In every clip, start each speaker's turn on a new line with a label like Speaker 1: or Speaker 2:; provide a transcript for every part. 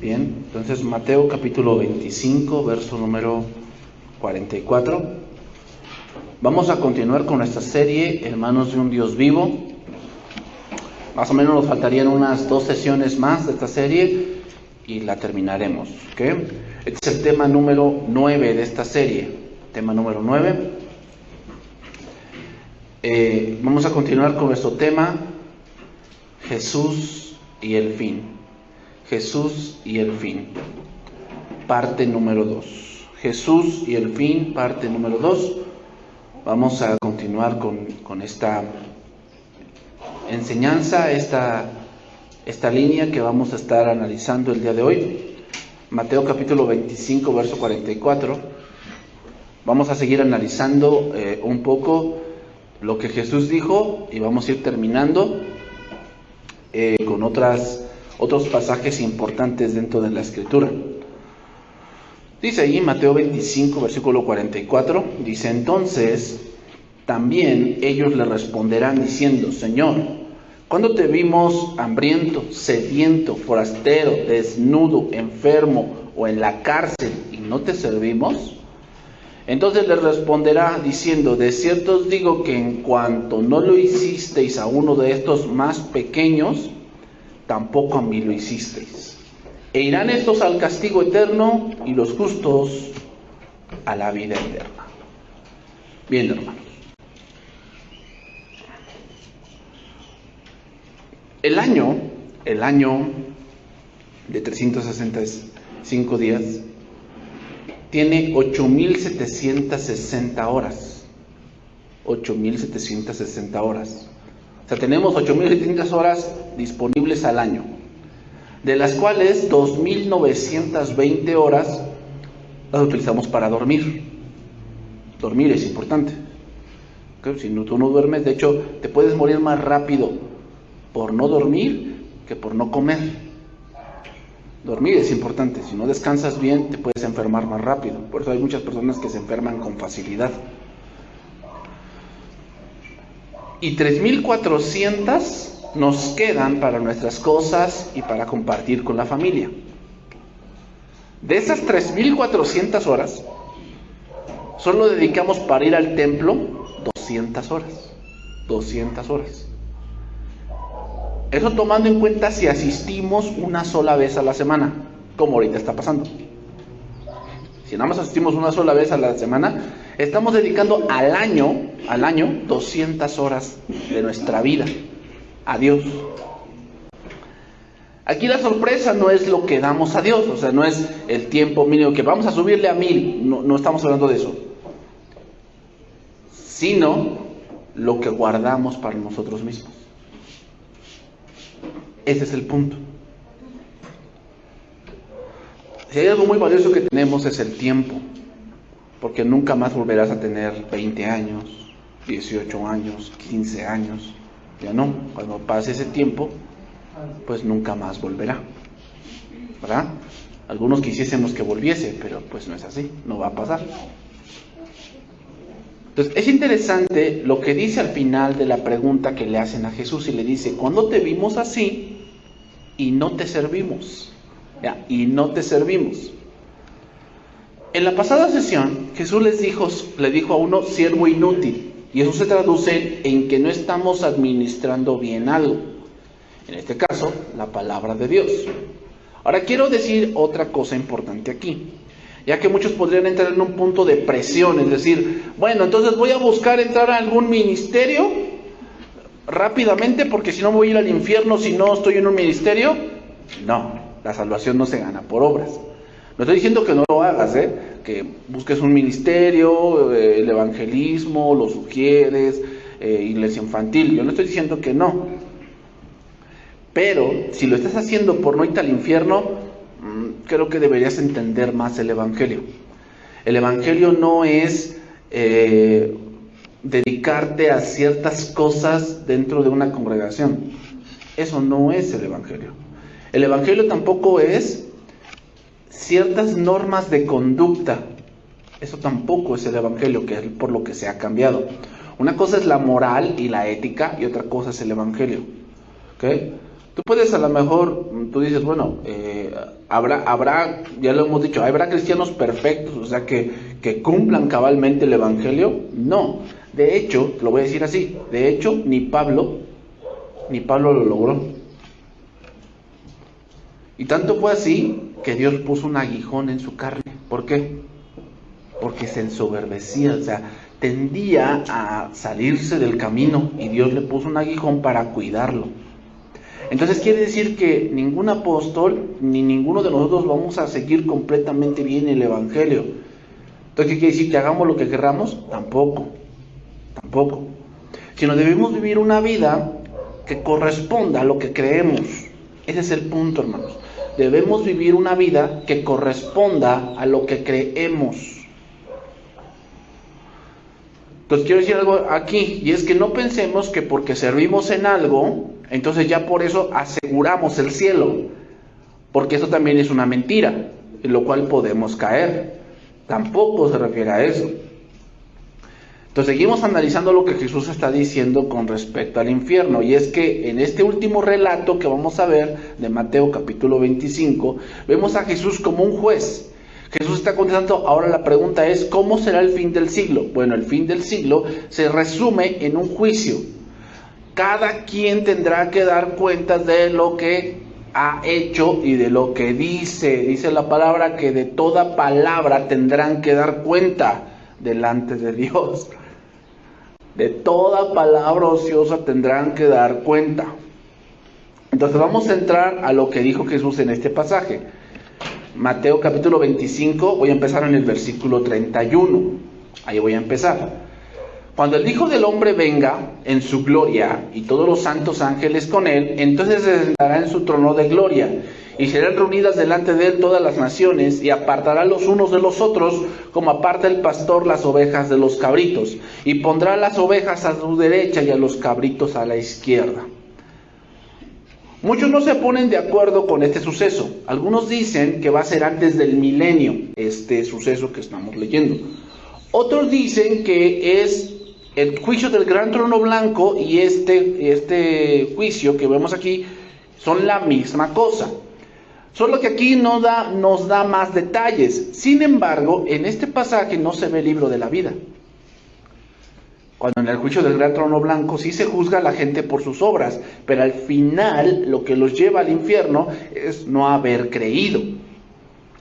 Speaker 1: Bien, entonces Mateo capítulo 25, verso número 44. Vamos a continuar con nuestra serie, Hermanos de un Dios Vivo. Más o menos nos faltarían unas 2 sesiones más de esta serie y la terminaremos, ¿ok? Este es el tema número 9 de esta serie, tema número 9. Vamos a continuar con nuestro tema, Jesús y el fin. Jesús y el fin, parte número 2. Jesús y el fin, parte número 2. Vamos a continuar con esta enseñanza, esta línea que vamos a estar analizando el día de hoy. Mateo capítulo 25, verso 44. Vamos a seguir analizando un poco lo que Jesús dijo y vamos a ir terminando con otros pasajes importantes dentro de la Escritura. Dice ahí Mateo 25, versículo 44, dice: entonces también ellos le responderán diciendo: Señor, ¿cuándo te vimos hambriento, sediento, forastero, desnudo, enfermo o en la cárcel y no te servimos? Entonces les responderá diciendo: de cierto os digo que en cuanto no lo hicisteis a uno de estos más pequeños, tampoco a mí lo hicisteis. E irán estos al castigo eterno y los justos a la vida eterna. Bien, hermanos. El año de 365 días tiene 8,760 horas. 8,760 horas. O sea, tenemos 8,700 horas disponibles al año, de las cuales 2,920 horas las utilizamos para dormir. Dormir es importante. Si tú no duermes, de hecho, te puedes morir más rápido por no dormir que por no comer. Dormir es importante. Si no descansas bien, te puedes enfermar más rápido. Por eso hay muchas personas que se enferman con facilidad. Y 3,400 nos quedan para nuestras cosas y para compartir con la familia. De esas 3,400 horas, solo dedicamos para ir al templo 200 horas. 200 horas. Eso tomando en cuenta si asistimos una sola vez a la semana, como ahorita está pasando. Si nada más asistimos una sola vez a la semana, estamos dedicando al año 200 horas de nuestra vida a Dios. Aquí la sorpresa no es lo que damos a Dios, o sea, no es el tiempo mínimo que vamos a subirle a 1,000, no estamos hablando de eso, sino lo que guardamos para nosotros mismos. Ese es el punto. Si hay algo muy valioso que tenemos es el tiempo, porque nunca más volverás a tener 20 años, 18 años, 15 años, ya no. Cuando pase ese tiempo, pues nunca más volverá, ¿verdad? Algunos quisiésemos que volviese, pero pues no es así, no va a pasar. Entonces es interesante lo que dice al final de la pregunta que le hacen a Jesús, y le dice: ¿cuándo te vimos así y no te servimos? Y no te servimos. En la pasada sesión, Jesús le dijo a uno: siervo inútil, y eso se traduce en que no estamos administrando bien algo. En este caso, la palabra de Dios. Ahora quiero decir otra cosa importante aquí, ya que muchos podrían entrar en un punto de presión, es decir, bueno, entonces voy a buscar entrar a algún ministerio rápidamente, porque si no me voy a ir al infierno si no estoy en un ministerio. No. La salvación no se gana por obras. No estoy diciendo que no lo hagas, que busques un ministerio, el evangelismo, lo sugieres, iglesia infantil. Yo no estoy diciendo que no. Pero si lo estás haciendo por no irte al infierno, creo que deberías entender más el evangelio. El evangelio no es dedicarte a ciertas cosas dentro de una congregación. Eso no es el evangelio. El evangelio tampoco es ciertas normas de conducta. Eso tampoco es el evangelio, que es por lo que se ha cambiado. Una cosa es la moral y la ética y otra cosa es el evangelio. ¿Okay? Tú puedes, a lo mejor, tú dices, bueno, habrá, ya lo hemos dicho, ¿habrá cristianos perfectos, o sea, que cumplan cabalmente el Evangelio? No. De hecho, lo voy a decir así, de hecho, ni Pablo lo logró. Y tanto fue así que Dios puso un aguijón en su carne. ¿Por qué? Porque se ensoberbecía, o sea, tendía a salirse del camino y Dios le puso un aguijón para cuidarlo. Entonces quiere decir que ningún apóstol ni ninguno de nosotros vamos a seguir completamente bien el Evangelio. Entonces, ¿qué quiere decir? ¿Que hagamos lo que querramos? Tampoco. Sino debemos vivir una vida que corresponda a lo que creemos. Ese es el punto, hermanos. Debemos vivir una vida que corresponda a lo que creemos. Entonces quiero decir algo aquí, y es que no pensemos que porque servimos en algo, entonces ya por eso aseguramos el cielo, porque eso también es una mentira, en lo cual podemos caer. Tampoco se refiere a eso. Entonces seguimos analizando lo que Jesús está diciendo con respecto al infierno, y es que en este último relato que vamos a ver de Mateo capítulo 25, vemos a Jesús como un juez. Jesús está contestando, ahora la pregunta es, ¿cómo será el fin del siglo? Bueno, el fin del siglo se resume en un juicio. Cada quien tendrá que dar cuentas de lo que ha hecho y de lo que dice. Dice la palabra que de toda palabra tendrán que dar cuenta delante de Dios. De toda palabra ociosa tendrán que dar cuenta. Entonces vamos a entrar a lo que dijo Jesús en este pasaje. Mateo capítulo 25, voy a empezar en el versículo 31. Ahí voy a empezar. Cuando el Hijo del Hombre venga en su gloria y todos los santos ángeles con él, entonces se sentará en su trono de gloria y serán reunidas delante de él todas las naciones y apartará los unos de los otros como aparta el pastor las ovejas de los cabritos y pondrá las ovejas a su derecha y a los cabritos a la izquierda. Muchos no se ponen de acuerdo con este suceso. Algunos dicen que va a ser antes del milenio, este suceso que estamos leyendo. Otros dicen que es el juicio del gran trono blanco y este juicio que vemos aquí son la misma cosa. Solo que aquí nos da más detalles. Sin embargo, en este pasaje no se ve el libro de la vida. Cuando en el juicio del gran trono blanco sí se juzga a la gente por sus obras, pero al final lo que los lleva al infierno es no haber creído.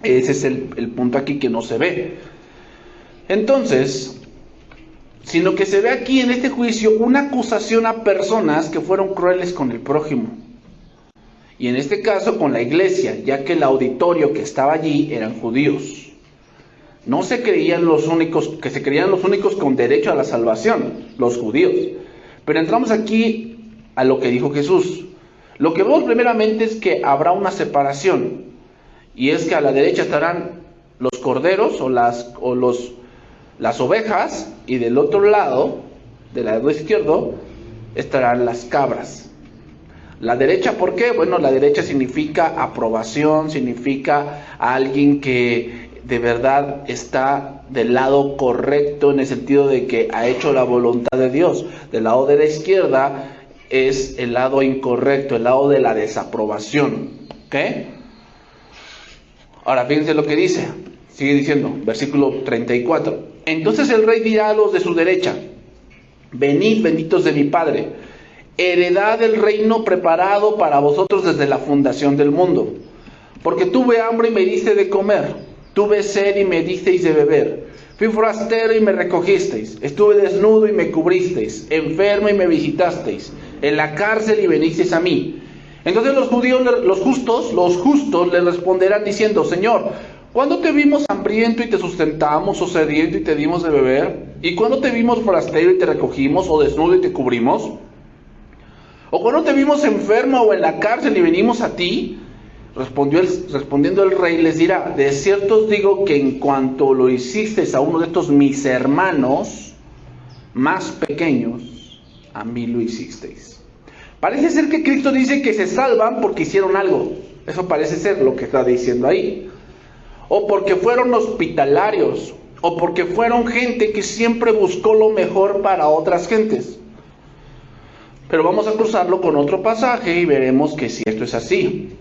Speaker 1: Ese es el punto aquí que no se ve. Entonces, sino que se ve aquí en este juicio una acusación a personas que fueron crueles con el prójimo. Y en este caso con la iglesia, ya que el auditorio que estaba allí eran judíos. No se creían los únicos, que se creían los únicos con derecho a la salvación, los judíos. Pero entramos aquí a lo que dijo Jesús. Lo que vemos primeramente es que habrá una separación. Y es que a la derecha estarán los corderos o las ovejas, y del otro lado, del lado izquierdo, estarán las cabras. La derecha, ¿por qué? Bueno, la derecha significa aprobación, significa alguien que de verdad está del lado correcto en el sentido de que ha hecho la voluntad de Dios. Del lado de la izquierda es el lado incorrecto, el lado de la desaprobación. ¿Ok? Ahora fíjense lo que dice. Sigue diciendo, versículo 34. Entonces el rey dirá a los de su derecha: venid, benditos de mi Padre, heredad del reino preparado para vosotros desde la fundación del mundo. Porque tuve hambre y me diste de comer. Tuve sed y me disteis de beber. Fui forastero y me recogisteis. Estuve desnudo y me cubristeis. Enfermo y me visitasteis. En la cárcel y venisteis a mí. Entonces los judíos, los justos le responderán diciendo: Señor, ¿cuándo te vimos hambriento y te sustentamos, o sediento y te dimos de beber? ¿Y cuándo te vimos forastero y te recogimos, o desnudo y te cubrimos? ¿O cuándo te vimos enfermo o en la cárcel y venimos a ti? Respondiendo el rey les dirá: de cierto os digo que en cuanto lo hicisteis a uno de estos mis hermanos más pequeños, a mí lo hicisteis. Parece ser que Cristo dice que se salvan porque hicieron algo. Eso parece ser lo que está diciendo ahí. O porque fueron hospitalarios, o porque fueron gente que siempre buscó lo mejor para otras gentes. Pero vamos a cruzarlo con otro pasaje y veremos que si esto es así.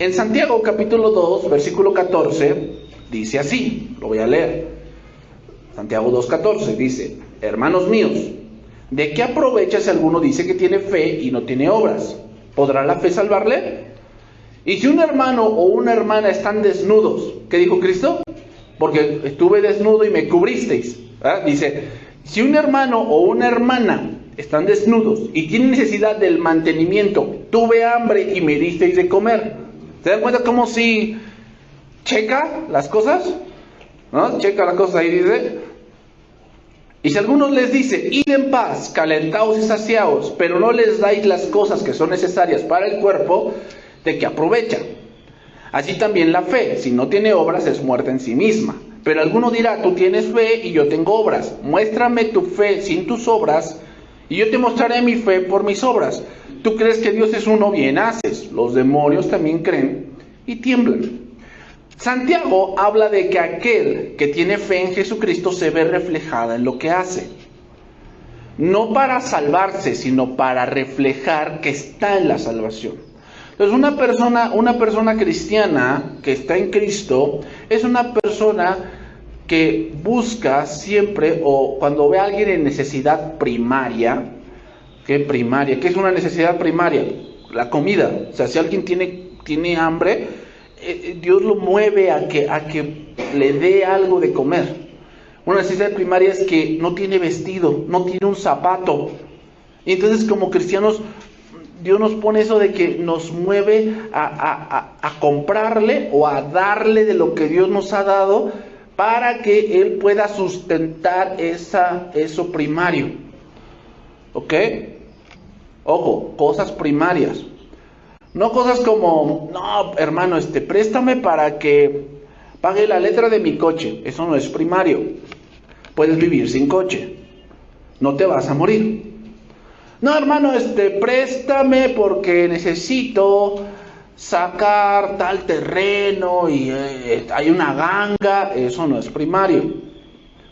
Speaker 1: En Santiago capítulo 2, versículo 14, dice así, lo voy a leer. Santiago 2:14 dice: hermanos míos, ¿de qué aprovecha si alguno dice que tiene fe y no tiene obras? ¿Podrá la fe salvarle? Y si un hermano o una hermana están desnudos, ¿qué dijo Cristo? Porque estuve desnudo y me cubristeis. Dice, si un hermano o una hermana están desnudos y tienen necesidad del mantenimiento, tuve hambre y me disteis de comer. ¿Se dan cuenta cómo si checa las cosas? ¿No? Checa las cosas ahí, dice. Y si alguno les dice, id en paz, calentaos y saciaos, pero no les dais las cosas que son necesarias para el cuerpo, ¿de qué aprovecha? Así también la fe, si no tiene obras, es muerta en sí misma. Pero alguno dirá, tú tienes fe y yo tengo obras. Muéstrame tu fe sin tus obras, y yo te mostraré mi fe por mis obras. Tú crees que Dios es uno, bien haces. Los demonios también creen y tiemblan. Santiago habla de que aquel que tiene fe en Jesucristo se ve reflejada en lo que hace. No para salvarse, sino para reflejar que está en la salvación. Entonces una persona cristiana que está en Cristo es una persona que busca siempre, o cuando ve a alguien en necesidad primaria, ¿qué es una necesidad primaria? La comida. O sea, si alguien tiene hambre, Dios lo mueve a que le dé algo de comer. Una necesidad primaria es que no tiene vestido, no tiene un zapato. Y entonces como cristianos, Dios nos pone eso de que nos mueve a comprarle o a darle de lo que Dios nos ha dado para que Él pueda sustentar eso primario. ¿Ok? Ojo, cosas primarias. No cosas como, no, hermano, préstame para que pague la letra de mi coche. Eso no es primario. Puedes vivir sin coche. No te vas a morir. No, hermano, préstame porque necesito sacar tal terreno y hay una ganga. Eso no es primario.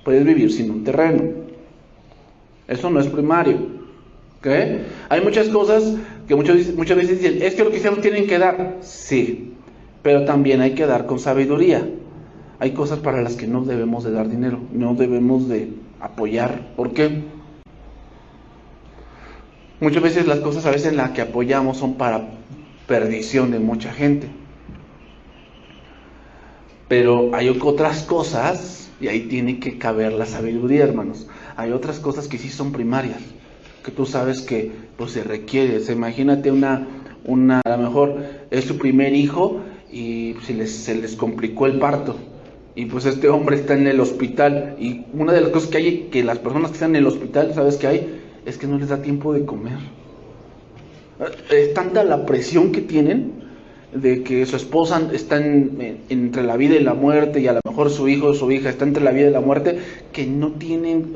Speaker 1: Puedes vivir sin un terreno. Eso no es primario. ¿Okay? Hay muchas cosas que muchas veces dicen, es que los cristianos tienen que dar. Sí, pero también hay que dar con sabiduría. Hay cosas para las que no debemos de dar dinero, no debemos de apoyar. ¿Por qué? Muchas veces las cosas en las que apoyamos son para perdición de mucha gente. Pero hay otras cosas, y ahí tiene que caber la sabiduría, hermanos. Hay otras cosas que sí son primarias, que tú sabes que pues se requiere. Imagínate a lo mejor es su primer hijo y se les complicó el parto. Y pues este hombre está en el hospital. Y una de las cosas que hay, que las personas que están en el hospital, ¿sabes qué hay? Es que no les da tiempo de comer. Es tanta la presión que tienen de que su esposa está entre la vida y la muerte, y a lo mejor su hijo o su hija está entre la vida y la muerte, que no tienen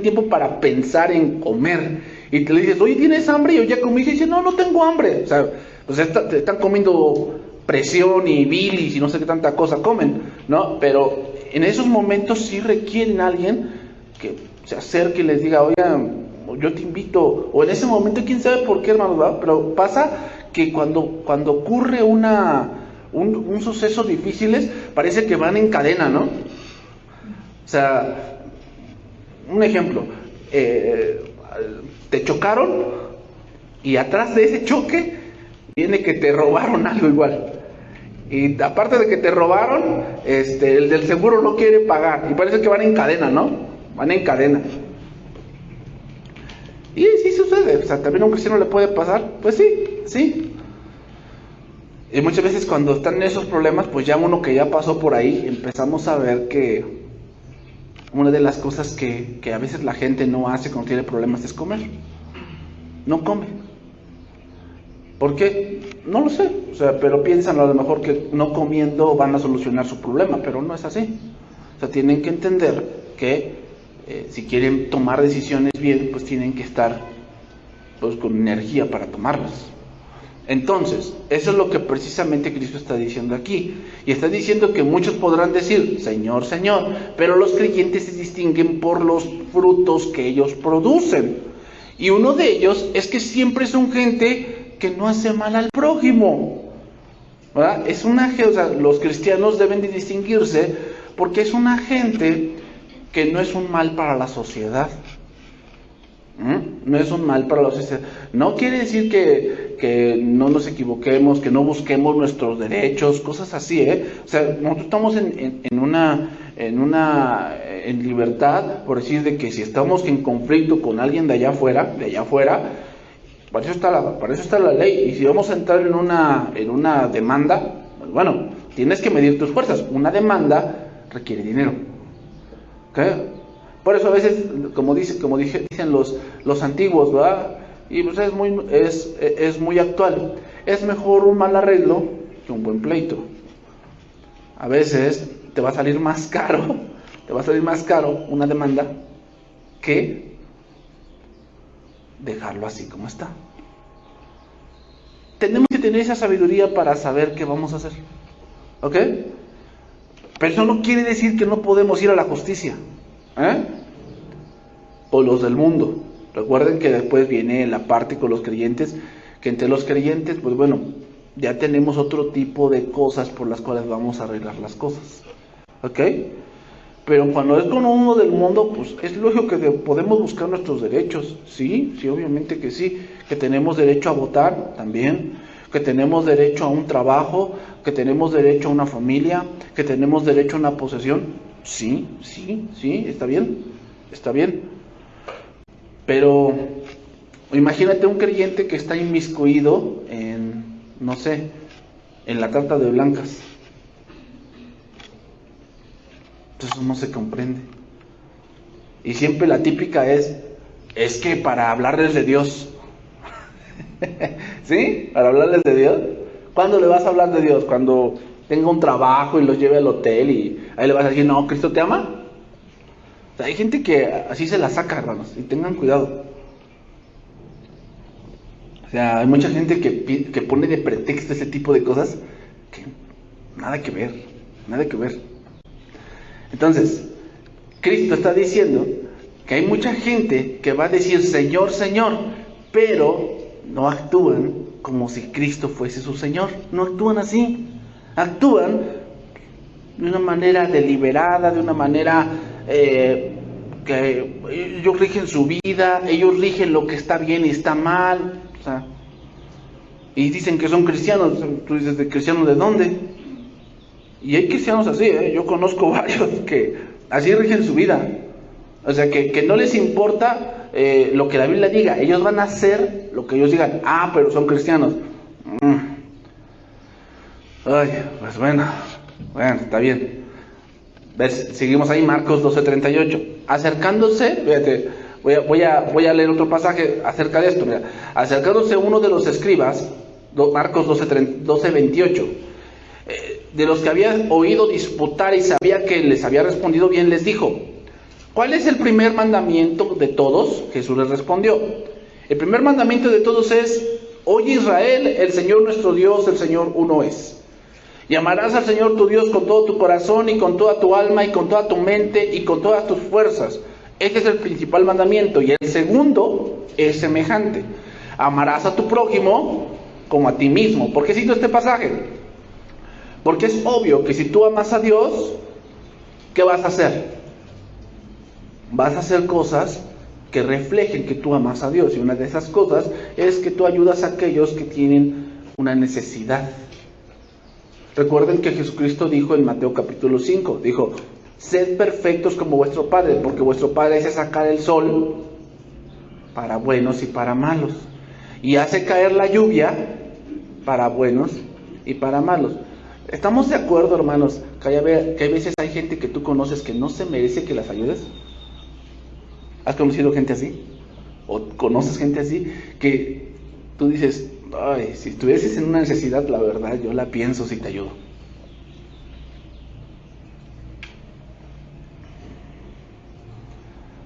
Speaker 1: tiempo para pensar en comer. Y te le dices, oye, ¿tienes hambre? Y yo ya comí. Y dice, no tengo hambre. O sea, pues están comiendo presión y bilis y no sé qué tanta cosa comen, ¿no? Pero en esos momentos sí requieren a alguien que se acerque y les diga, oye, yo te invito. O en ese momento, quién sabe por qué, hermanos, ¿verdad? Pero pasa que cuando ocurre un suceso difícil, parece que van en cadena, ¿no? O sea, un ejemplo, te chocaron y atrás de ese choque viene que te robaron algo igual. Y aparte de que te robaron, el del seguro no quiere pagar. Y parece que van en cadena, ¿no? Van en cadena. Y sí sucede. O sea, también a un cristiano le puede pasar. Pues sí. Y muchas veces cuando están en esos problemas, pues ya uno que ya pasó por ahí, empezamos a ver que una de las cosas que a veces la gente no hace cuando tiene problemas es comer. No come. ¿Por qué? No lo sé. O sea, pero piensan a lo mejor que no comiendo van a solucionar su problema, pero no es así. O sea, tienen que entender que si quieren tomar decisiones bien, pues tienen que estar pues con energía para tomarlas. Entonces, eso es lo que precisamente Cristo está diciendo aquí. Y está diciendo que muchos podrán decir, Señor, Señor, pero los creyentes se distinguen por los frutos que ellos producen. Y uno de ellos es que siempre son gente que no hace mal al prójimo. ¿verdad? Es una, o sea, los cristianos deben de distinguirse porque es una gente que no es un mal para la sociedad. No es un mal para la sociedad. No quiere decir que no nos equivoquemos, que no busquemos nuestros derechos, cosas así, O sea, nosotros estamos en libertad, por decir de que si estamos en conflicto con alguien de allá afuera, para eso está la ley. Y si vamos a entrar en una demanda, pues bueno, tienes que medir tus fuerzas. Una demanda requiere dinero. ¿Okay? Por eso a veces, como dicen los antiguos, ¿verdad? Y pues es muy actual. Es mejor un mal arreglo que un buen pleito. A veces te va a salir más caro una demanda que dejarlo así como está. Tenemos que tener esa sabiduría para saber qué vamos a hacer. ¿Ok? Pero eso no quiere decir que no podemos ir a la justicia. O los del mundo. Recuerden que después viene la parte con los creyentes, que entre los creyentes, pues bueno, ya tenemos otro tipo de cosas por las cuales vamos a arreglar las cosas. ¿Ok? Pero cuando es con uno del mundo, pues es lógico que podemos buscar nuestros derechos. Sí, obviamente que sí. Que tenemos derecho a votar también. Que tenemos derecho a un trabajo. Que tenemos derecho a una familia. Que tenemos derecho a una posesión. Sí, está bien. Pero imagínate un creyente que está inmiscuido en, no sé, en la trata de blancas. Eso no se comprende. Y siempre la típica es que para hablarles de Dios. ¿Sí? Para hablarles de Dios. ¿Cuándo le vas a hablar de Dios? Cuando tenga un trabajo y los lleve al hotel y ahí le vas a decir, no, ¿Cristo te ama? O sea, hay gente que así se la saca, hermanos, y tengan cuidado. O sea, hay mucha gente que pone de pretexto ese tipo de cosas que nada que ver. Entonces, Cristo está diciendo que hay mucha gente que va a decir Señor, Señor, pero no actúan como si Cristo fuese su Señor. No actúan así. Actúan de una manera deliberada, de una manera que ellos rigen su vida, ellos rigen lo que está bien y está mal. O sea, y dicen que son cristianos. Tú dices, ¿de cristianos de dónde? Y hay cristianos así, yo conozco varios que así rigen su vida. O sea, que no les importa lo que la Biblia diga. Ellos van a hacer lo que ellos digan. Ah, pero son cristianos. Ay, pues bueno, está bien. ¿Ves? Seguimos ahí, Marcos 12:38. Acercándose, fíjate, voy a leer otro pasaje acerca de esto. Mira. Acercándose uno de los escribas, Marcos 12:28. De los que había oído disputar y sabía que les había respondido bien, les dijo, ¿cuál es el primer mandamiento de todos? Jesús les respondió, el primer mandamiento de todos es, oye Israel, el Señor nuestro Dios, el Señor uno es. Y amarás al Señor tu Dios con todo tu corazón y con toda tu alma y con toda tu mente y con todas tus fuerzas. Este es el principal mandamiento. Y el segundo es semejante. Amarás a tu prójimo como a ti mismo. ¿Por qué cito este pasaje? Porque es obvio que si tú amas a Dios, ¿qué vas a hacer? Vas a hacer cosas que reflejen que tú amas a Dios. Y una de esas cosas es que tú ayudas a aquellos que tienen una necesidad. Recuerden que Jesucristo dijo en Mateo capítulo 5, dijo, sed perfectos como vuestro Padre, porque vuestro Padre hace sacar el sol para buenos y para malos. Y hace caer la lluvia para buenos y para malos. ¿Estamos de acuerdo, hermanos, que hay veces hay gente que tú conoces que no se merece que las ayudes? ¿Has conocido gente así? ¿O conoces gente así? Que tú dices, ay, si estuvieses en una necesidad, la verdad, yo la pienso si te ayudo.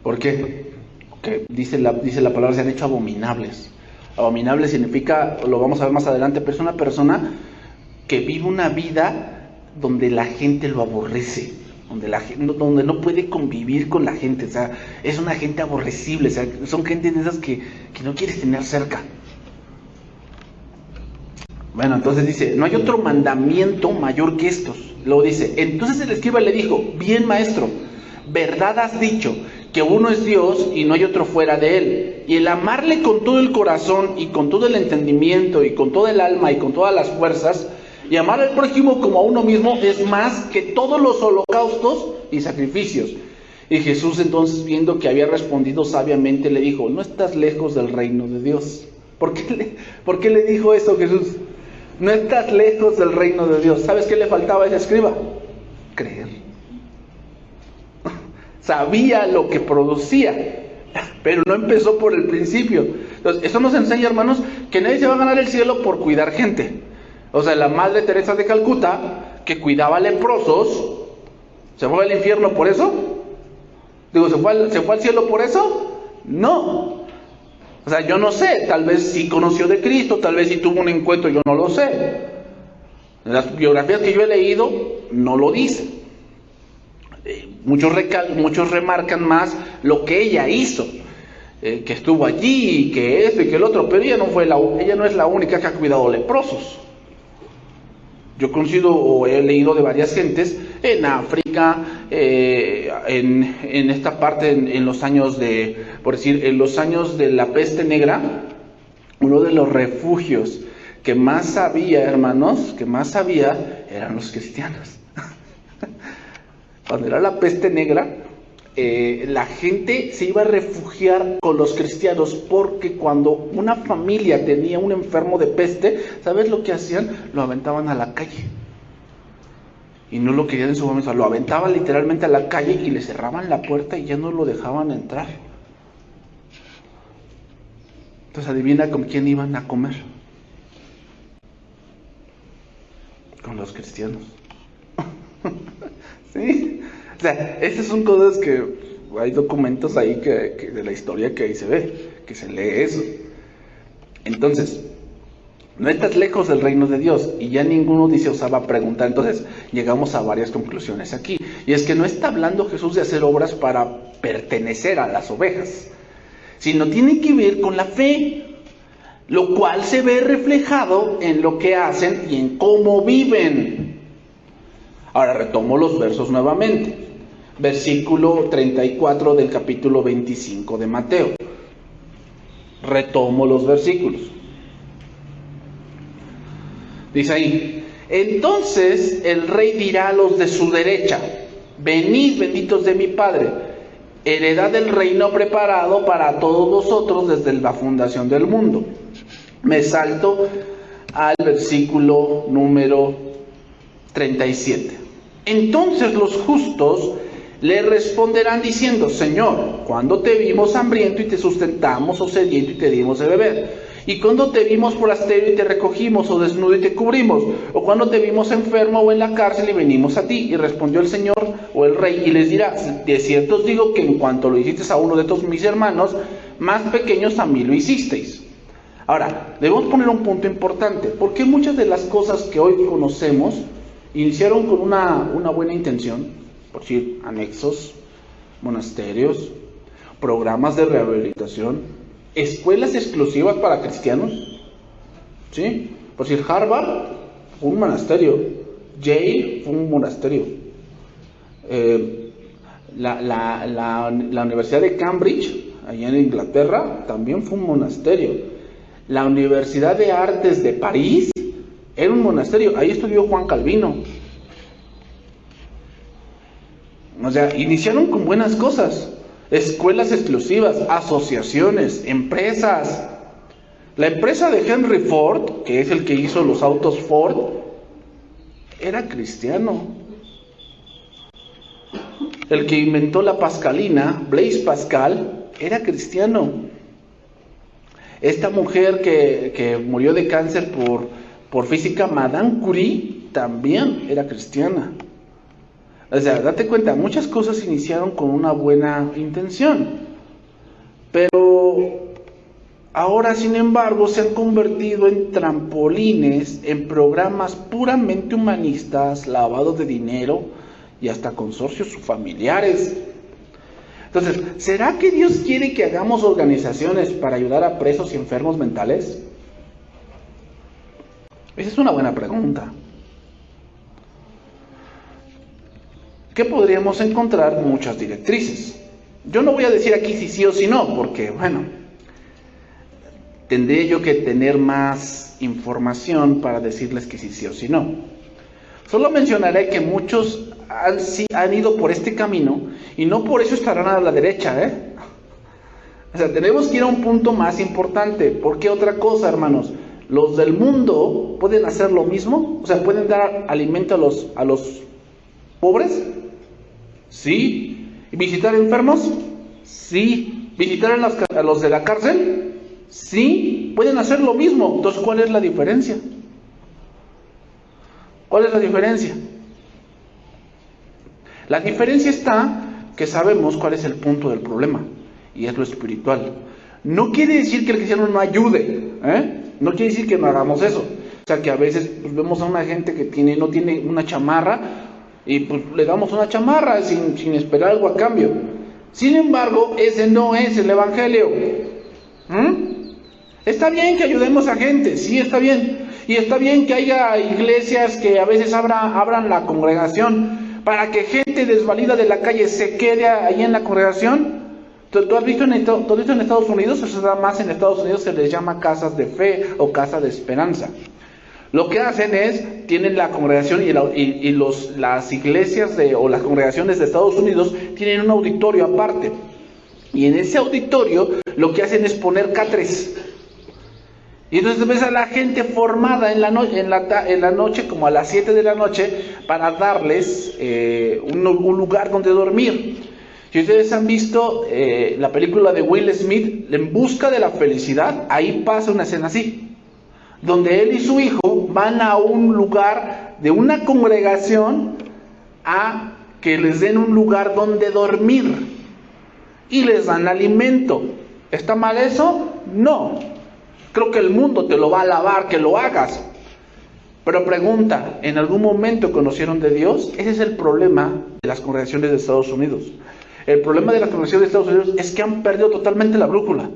Speaker 1: ¿Por qué? Porque dice la palabra, se han hecho abominables. Abominable significa, lo vamos a ver más adelante, pero es una persona que vive una vida donde la gente lo aborrece, donde no puede convivir con la gente, o sea, es una gente aborrecible, o sea, son gente de esas que no quieres tener cerca. Bueno, entonces dice, no hay otro mandamiento mayor que estos. Luego dice, entonces el escriba le dijo, bien maestro, verdad has dicho, que uno es Dios y no hay otro fuera de él. Y el amarle con todo el corazón y con todo el entendimiento y con toda el alma y con todas las fuerzas, y amar al prójimo como a uno mismo es más que todos los holocaustos y sacrificios. Y Jesús entonces, viendo que había respondido sabiamente, le dijo, no estás lejos del reino de Dios. ¿Por qué le dijo eso Jesús? No estás lejos del reino de Dios. ¿Sabes qué le faltaba a ese escriba? Creer. Sabía lo que producía, pero no empezó por el principio. Entonces, eso nos enseña, hermanos, que nadie se va a ganar el cielo por cuidar gente. O sea, la Madre Teresa de Calcuta, que cuidaba leprosos, ¿se fue al infierno por eso? Digo, ¿se fue al cielo por eso? No. O sea, yo no sé, tal vez sí conoció de Cristo, tal vez sí tuvo un encuentro, yo no lo sé. En las biografías que yo he leído, no lo dice. Muchos remarcan más lo que ella hizo, que estuvo allí, que esto y que el otro, pero ella no es la única que ha cuidado leprosos. Yo conocido o he leído de varias gentes en África, en esta parte, en los años en los años de la peste negra, uno de los refugios que más había, hermanos, eran los cristianos. Cuando era la peste negra, la gente se iba a refugiar con los cristianos, porque cuando una familia tenía un enfermo de peste, ¿sabes lo que hacían? Lo aventaban a la calle. Y no lo querían en su momento, lo aventaban literalmente a la calle y le cerraban la puerta y ya no lo dejaban entrar. Entonces adivina con quién iban a comer. Con los cristianos. ¿Sí? O sea, estas son cosas que hay documentos ahí que de la historia que ahí se ve, que se lee eso. Entonces, no estás lejos del reino de Dios, y ya ninguno dice osaba preguntar. Entonces, llegamos a varias conclusiones aquí. Y es que no está hablando Jesús de hacer obras para pertenecer a las ovejas, sino tiene que ver con la fe, lo cual se ve reflejado en lo que hacen y en cómo viven. Ahora retomo los versos nuevamente. Versículo 34 del capítulo 25 de Mateo. Retomo los versículos. Dice ahí, entonces el rey dirá a los de su derecha, venid benditos de mi Padre, heredad del reino preparado para todos vosotros desde la fundación del mundo. Me salto al versículo número 37. Entonces los justos le responderán diciendo, Señor, ¿cuándo te vimos hambriento y te sustentamos, o sediento y te dimos de beber? ¿Y cuándo te vimos forastero y te recogimos, o desnudo y te cubrimos? ¿O cuándo te vimos enfermo o en la cárcel y venimos a ti? Y respondió el Señor o el rey y les dirá, de cierto os digo que en cuanto lo hicisteis a uno de estos mis hermanos más pequeños, a mí lo hicisteis. Ahora, debemos poner un punto importante, porque muchas de las cosas que hoy conocemos iniciaron con una buena intención, por decir, anexos, monasterios, programas de rehabilitación, escuelas exclusivas para cristianos, ¿sí? Por decir, Harvard fue un monasterio, Yale fue un monasterio, la Universidad de Cambridge, allá en Inglaterra, también fue un monasterio. La Universidad de Artes de París era un monasterio, ahí estudió Juan Calvino. O sea, iniciaron con buenas cosas, escuelas exclusivas, asociaciones, empresas. La empresa de Henry Ford, que es el que hizo los autos Ford, era cristiano. El que inventó la pascalina, Blaise Pascal, era cristiano. Esta mujer que murió de cáncer por física, Madame Curie, también era cristiana. O sea, date cuenta, muchas cosas iniciaron con una buena intención, pero ahora, sin embargo, se han convertido en trampolines, en programas puramente humanistas, lavado de dinero y hasta consorcios familiares. Entonces, ¿será que Dios quiere que hagamos organizaciones para ayudar a presos y enfermos mentales? Esa es una buena pregunta. ¿Qué podríamos encontrar? Muchas directrices. Yo no voy a decir aquí si sí o si no, porque, bueno, tendré yo que tener más información para decirles que sí o si no. Solo mencionaré que muchos han ido por este camino y no por eso estarán a la derecha, ¿eh? O sea, tenemos que ir a un punto más importante. ¿Por qué otra cosa, hermanos? ¿Los del mundo pueden hacer lo mismo? O sea, ¿pueden dar alimento a los pobres? Sí. ¿Y visitar enfermos? Sí. ¿Visitar a los de la cárcel? Sí. Pueden hacer lo mismo. Entonces, ¿cuál es la diferencia? ¿Cuál es la diferencia? La diferencia está que sabemos cuál es el punto del problema, y es lo espiritual. No quiere decir que el cristiano no ayude, no quiere decir que no hagamos eso. O sea, que a veces pues, vemos a una gente que no tiene una chamarra y pues le damos una chamarra sin esperar algo a cambio. Sin embargo, ese no es el evangelio. Está bien que ayudemos a gente, sí, está bien. Y está bien que haya iglesias que a veces abran la congregación para que gente desvalida de la calle se quede ahí en la congregación. ¿Tú has visto en Estados Unidos? Eso se da más en Estados Unidos, se les llama casas de fe o casa de esperanza. Lo que hacen es, tienen la congregación las iglesias o las congregaciones de Estados Unidos tienen un auditorio aparte. Y en ese auditorio lo que hacen es poner catres. Y entonces ves a la gente formada en la noche, como a las 7 de la noche, para darles un lugar donde dormir. Si ustedes han visto la película de Will Smith, En busca de la felicidad, ahí pasa una escena así, donde él y su hijo van a un lugar de una congregación a que les den un lugar donde dormir y les dan alimento. ¿Está mal eso? No. Creo que el mundo te lo va a alabar que lo hagas. Pero pregunta, ¿en algún momento conocieron de Dios? Ese es el problema de las congregaciones de Estados Unidos. El problema de las congregaciones de Estados Unidos es que han perdido totalmente la brújula.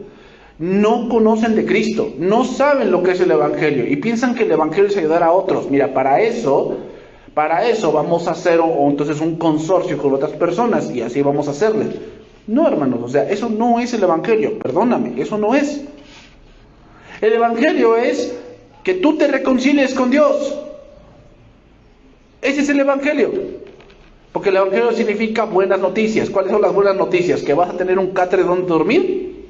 Speaker 1: No conocen de Cristo, no saben lo que es el evangelio y piensan que el evangelio es ayudar a otros. Mira, para eso vamos a hacer entonces un consorcio con otras personas y así vamos a hacerle. No, hermanos, o sea, eso no es el evangelio, perdóname, eso no es. El evangelio es que tú te reconcilies con Dios. Ese es el evangelio. Porque el evangelio significa buenas noticias. ¿Cuáles son las buenas noticias? ¿Que vas a tener un catre donde dormir?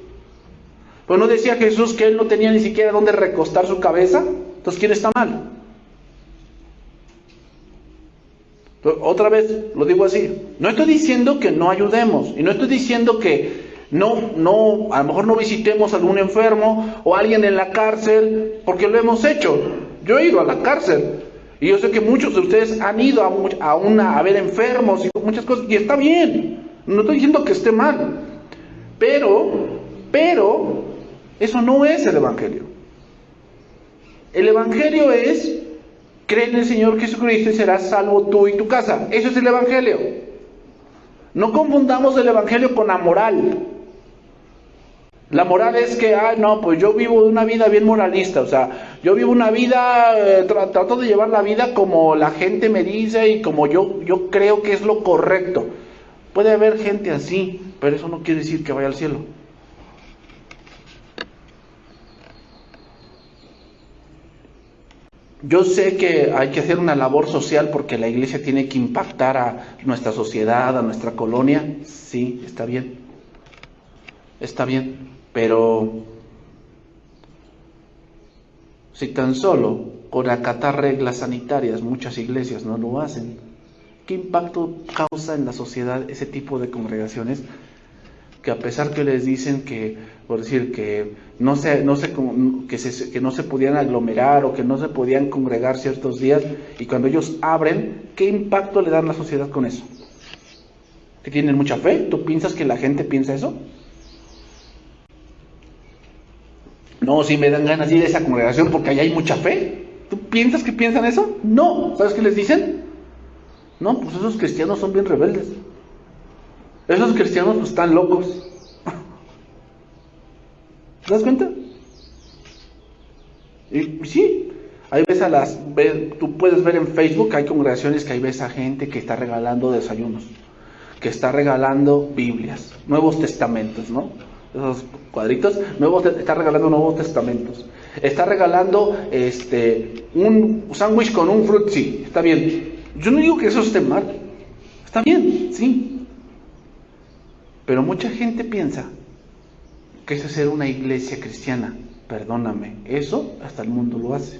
Speaker 1: Pues no decía Jesús que él no tenía ni siquiera donde recostar su cabeza. Entonces, ¿quién está mal? Entonces, otra vez lo digo así. No estoy diciendo que no ayudemos. Y no estoy diciendo que no, a lo mejor no visitemos a algún enfermo o a alguien en la cárcel, porque lo hemos hecho. Yo he ido a la cárcel y yo sé que muchos de ustedes han ido a ver enfermos y muchas cosas, y está bien, no estoy diciendo que esté mal, pero eso no es el evangelio. El evangelio es: cree en el Señor Jesucristo y serás salvo tú y tu casa. Eso es el evangelio. No confundamos el evangelio con la moral. La moral es que, pues yo vivo una vida bien moralista, o sea, yo vivo una vida, trato de llevar la vida como la gente me dice y como yo creo que es lo correcto. Puede haber gente así, pero eso no quiere decir que vaya al cielo. Yo sé que hay que hacer una labor social porque la iglesia tiene que impactar a nuestra sociedad, a nuestra colonia. Sí, está bien. Está bien. Pero si tan solo con acatar reglas sanitarias muchas iglesias no lo hacen, ¿qué impacto causa en la sociedad ese tipo de congregaciones? Que a pesar que les dicen que, por decir, que no se podían aglomerar o que no se podían congregar ciertos días, y cuando ellos abren, ¿qué impacto le dan a la sociedad con eso? ¿Que tienen mucha fe? ¿Tú piensas que la gente piensa eso? No, si me dan ganas de ir a esa congregación porque allá hay mucha fe. ¿Tú piensas que piensan eso? No. ¿Sabes qué les dicen? No, pues esos cristianos son bien rebeldes. Esos cristianos pues están locos. ¿Te das cuenta? Y sí, Ahí tú puedes ver en Facebook, hay congregaciones que ahí ves a gente que está regalando desayunos, que está regalando Biblias, Nuevos Testamentos, ¿no? Esos cuadritos, está regalando Nuevos Testamentos. Está regalando un sándwich con un frutzi, está bien. Yo no digo que eso esté mal, está bien, sí. Pero mucha gente piensa que eso es ser una iglesia cristiana. Perdóname, eso hasta el mundo lo hace.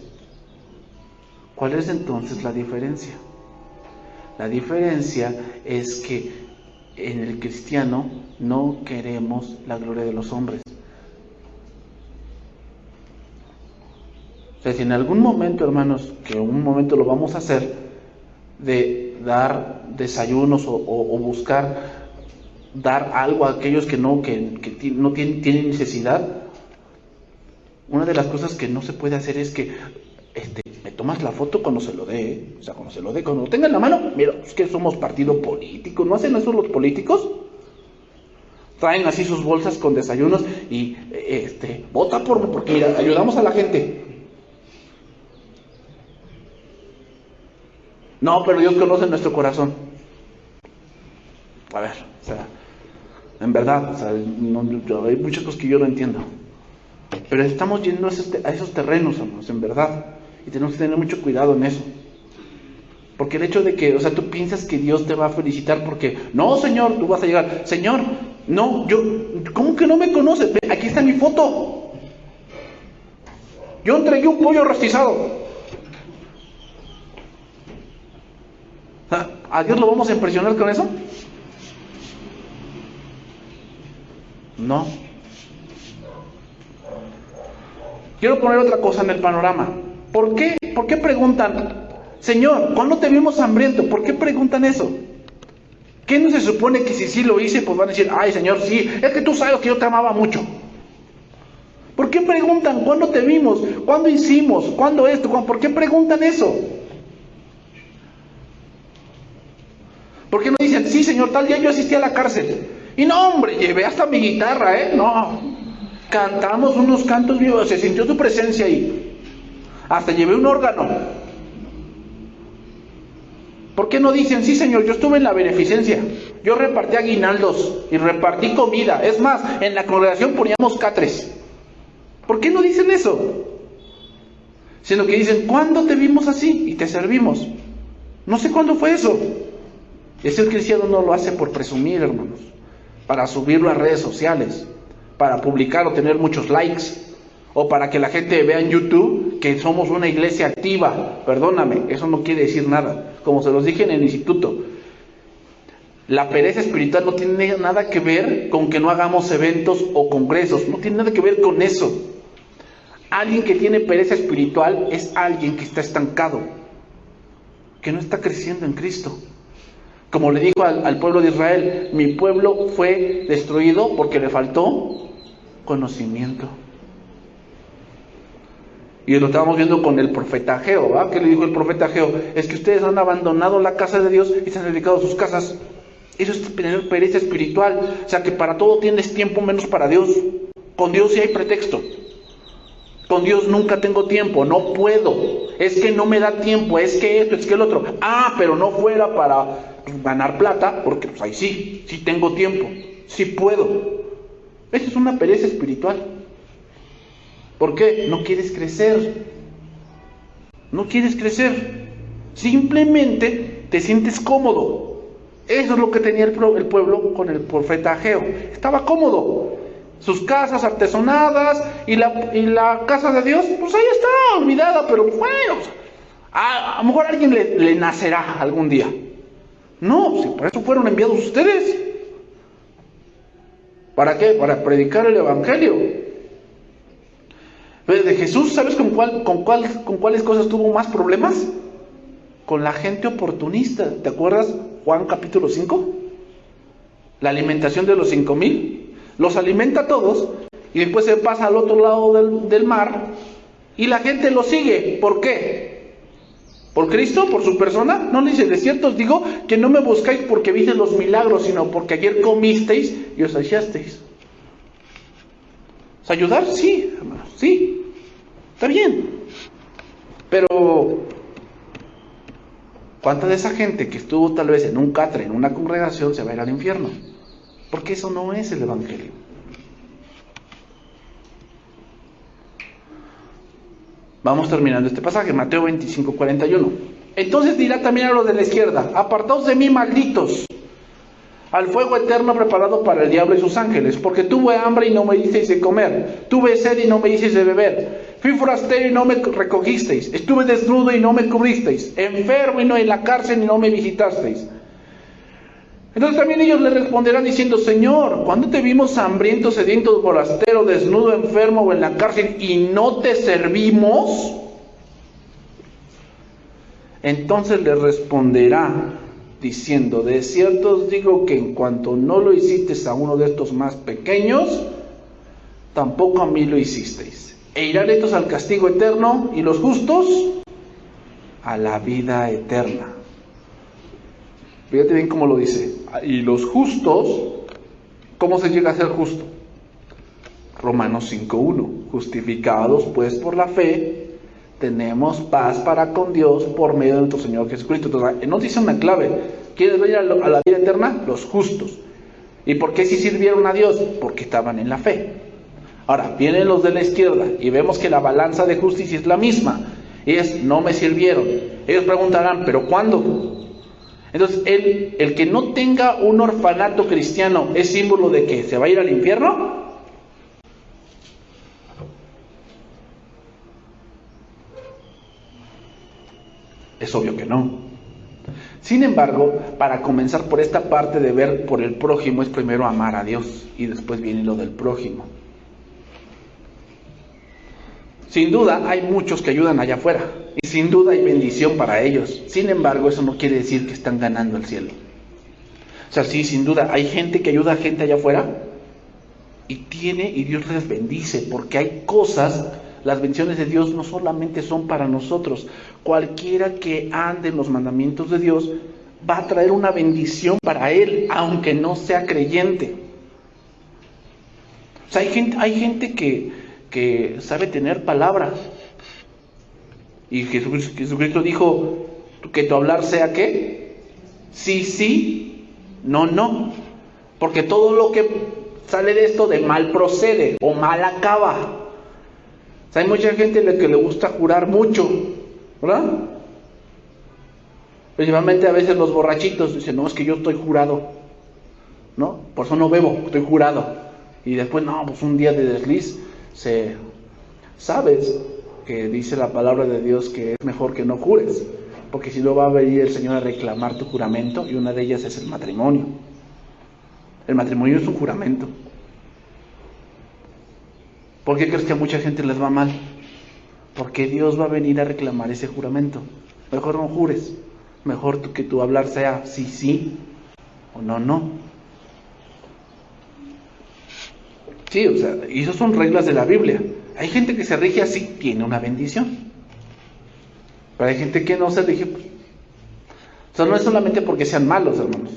Speaker 1: ¿Cuál es entonces la diferencia? La diferencia es que en el cristiano no queremos la gloria de los hombres. O sea, si en algún momento, hermanos, que en un momento lo vamos a hacer, de dar desayunos o buscar dar algo a aquellos que no tienen necesidad, una de las cosas que no se puede hacer es que me tomas la foto cuando se lo dé, o sea, cuando lo tenga en la mano. Mira, es que somos partido político, ¿no hacen eso los políticos? Traen así sus bolsas con desayunos y vota por mí porque mira, ayudamos a la gente. No, pero Dios conoce nuestro corazón. A ver, o sea, en verdad, o sea, hay muchas cosas que yo no entiendo. Pero estamos yendo a esos terrenos, hermanos, en verdad. Y tenemos que tener mucho cuidado en eso. Porque el hecho de que, o sea, tú piensas que Dios te va a felicitar porque, no, Señor, tú vas a llegar. Señor, no, ¿cómo que no me conoces? Aquí está mi foto. Yo entregué un pollo rostizado. ¿A Dios lo vamos a impresionar con eso? No. Quiero poner otra cosa en el panorama. ¿Por qué preguntan, Señor, ¿cuándo te vimos hambriento? ¿Por qué preguntan eso? ¿Qué no se supone que si sí lo hice, pues van a decir, ay, Señor, sí, es que tú sabes que yo te amaba mucho? ¿Por qué preguntan, ¿cuándo te vimos? ¿Cuándo hicimos? ¿Cuándo esto? ¿Por qué preguntan eso? ¿Por qué no dicen, sí, Señor, tal día yo asistí a la cárcel? Y no, hombre, llevé hasta mi guitarra, no. Cantamos unos cantos vivos, se sintió tu presencia ahí. Hasta llevé un órgano. ¿Por qué no dicen, sí, Señor, yo estuve en la beneficencia, yo repartí aguinaldos y repartí comida? Es más, en la congregación poníamos catres. ¿Por qué no dicen eso? Sino que dicen, ¿cuándo te vimos así y te servimos? No sé cuándo fue eso. El cristiano no lo hace por presumir, hermanos, para subirlo a redes sociales, para publicar o tener muchos likes, o para que la gente vea en YouTube que somos una iglesia activa. Perdóname, eso no quiere decir nada. Como se los dije en el instituto, la pereza espiritual no tiene nada que ver con que no hagamos eventos o congresos, no tiene nada que ver con eso. Alguien que tiene pereza espiritual es alguien que está estancado, que no está creciendo en Cristo. Como le dijo al pueblo de Israel, mi pueblo fue destruido porque le faltó conocimiento. Y lo estábamos viendo con el profeta Ageo, ¿verdad? ¿Qué le dijo el profeta Ageo? Es que ustedes han abandonado la casa de Dios y se han dedicado a sus casas. Eso es tener pereza espiritual. O sea que para todo tienes tiempo menos para Dios. Con Dios sí hay pretexto. Con Dios nunca tengo tiempo, no puedo. Es que no me da tiempo, es que esto, es que el otro. Pero no fuera para ganar plata, porque pues ahí sí tengo tiempo, sí puedo. Eso es una pereza espiritual. ¿Por qué? No quieres crecer. No quieres crecer. Simplemente te sientes cómodo. Eso es lo que tenía el pueblo con el profeta Ageo. Estaba cómodo. Sus casas artesonadas y la casa de Dios, pues ahí está, olvidada, pero bueno, a lo mejor a alguien le nacerá algún día. No, si por eso fueron enviados ustedes. ¿Para qué? Para predicar el evangelio. Pero de Jesús, ¿sabes con cuáles cosas tuvo más problemas? Con la gente oportunista. ¿Te acuerdas Juan capítulo 5? La alimentación de los 5,000. Los alimenta a todos y después se pasa al otro lado del mar y la gente lo sigue. ¿Por qué? ¿Por Cristo? ¿Por su persona? No le dice, de cierto os digo que no me buscáis porque viste los milagros, sino porque ayer comisteis y os saciasteis. ¿Ayudar? Sí, hermanos, sí. Está bien. Pero, ¿cuánta de esa gente que estuvo tal vez en un catre, en una congregación, se va a ir al infierno? Porque eso no es el Evangelio. Vamos terminando este pasaje, Mateo 25:41. Entonces dirá también a los de la izquierda: apartaos de mí, malditos, al fuego eterno preparado para el diablo y sus ángeles, porque tuve hambre y no me disteis de comer, tuve sed y no me disteis de beber, fui forastero y no me recogisteis, estuve desnudo y no me cubristeis, enfermo y no en la cárcel y no me visitasteis. Entonces también ellos le responderán diciendo: Señor, ¿cuándo te vimos hambriento, sediento, forastero, desnudo, enfermo o en la cárcel y no te servimos? Entonces le responderá diciendo: de cierto os digo que en cuanto no lo hicisteis a uno de estos más pequeños, tampoco a mí lo hicisteis. E irán estos al castigo eterno y los justos a la vida eterna. Fíjate bien cómo lo dice. Y los justos, ¿cómo se llega a ser justo? Romanos 5:1. Justificados pues por la fe, tenemos paz para con Dios por medio de nuestro Señor Jesucristo. Entonces, nos dice una clave: ¿quieres venir a la vida eterna? Los justos. ¿Y por qué si sirvieron a Dios? Porque estaban en la fe. Ahora, vienen los de la izquierda y vemos que la balanza de justicia es la misma. Y es: no me sirvieron. Ellos preguntarán: ¿pero cuándo? Entonces, el que no tenga un orfanato cristiano, ¿es símbolo de que se va a ir al infierno? Es obvio que no. Sin embargo, para comenzar por esta parte de ver por el prójimo, es primero amar a Dios y después viene lo del prójimo. Sin duda hay muchos que ayudan allá afuera y sin duda hay bendición para ellos. Sin embargo, eso no quiere decir que están ganando el cielo. O sea, sí, sin duda hay gente que ayuda a gente allá afuera y Dios les bendice, porque hay cosas. Las bendiciones de Dios no solamente son para nosotros. Cualquiera que ande en los mandamientos de Dios va a traer una bendición para él, aunque no sea creyente. O sea, hay gente que sabe tener palabras. Y Jesucristo dijo que tu hablar sea ¿qué? Sí, sí, no, no. Porque todo lo que sale de esto de mal procede o mal acaba. Hay mucha gente a la que le gusta jurar mucho, ¿verdad? Principalmente a veces los borrachitos dicen: no, es que yo estoy jurado, ¿no? Por eso no bebo, estoy jurado. Y después, no, pues un día de desliz, sabes que dice la palabra de Dios que es mejor que no jures, porque si no va a venir el Señor a reclamar tu juramento, y una de ellas es el matrimonio. El matrimonio es un juramento. ¿Por qué crees que a mucha gente les va mal? Porque Dios va a venir a reclamar ese juramento. Mejor no jures. Mejor que tu hablar sea sí, sí o no, no. Sí, o sea, y esas son reglas de la Biblia. Hay gente que se rige así, tiene una bendición. Pero hay gente que no se rige. O sea, no es solamente porque sean malos, hermanos.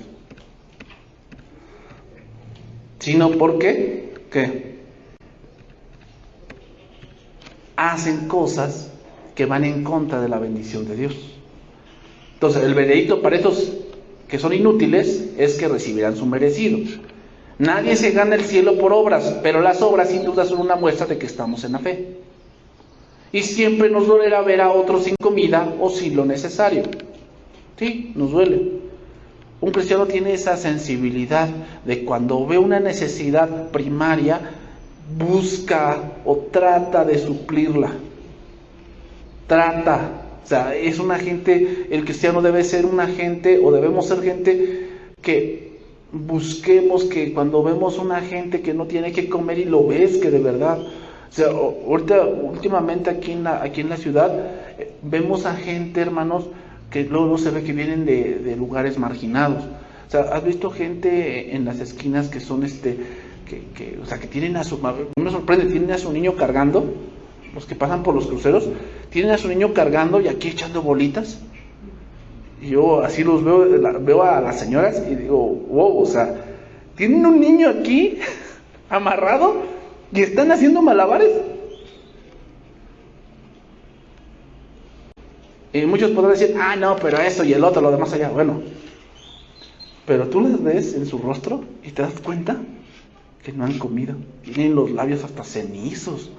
Speaker 1: Sino porque, ¿qué? Hacen cosas que van en contra de la bendición de Dios. Entonces, el veredicto para estos que son inútiles es que recibirán su merecido. Nadie se gana el cielo por obras, pero las obras sin duda son una muestra de que estamos en la fe. Y siempre nos dolerá ver a otros sin comida o sin lo necesario. Sí, nos duele. Un cristiano tiene esa sensibilidad de cuando ve una necesidad primaria, busca o trata de suplirla. O sea, es una gente, el cristiano debe ser una gente, o debemos ser gente que busquemos, que cuando vemos una gente que no tiene que comer y lo ves que de verdad, o sea, últimamente aquí en la ciudad vemos a gente, hermanos, que luego se ve que vienen de lugares marginados. O sea, ¿has visto gente en las esquinas que son o sea, que tienen a su, me sorprende, tienen a su niño cargando, los que pasan por los cruceros, tienen a su niño cargando y aquí echando bolitas? Y yo así los veo a las señoras y digo, wow, o sea, tienen un niño aquí amarrado y están haciendo malabares. Y muchos podrán decir, no, pero esto y el otro, lo demás allá. Bueno, pero tú les ves en su rostro y te das cuenta que no han comido. Tienen los labios hasta cenizos.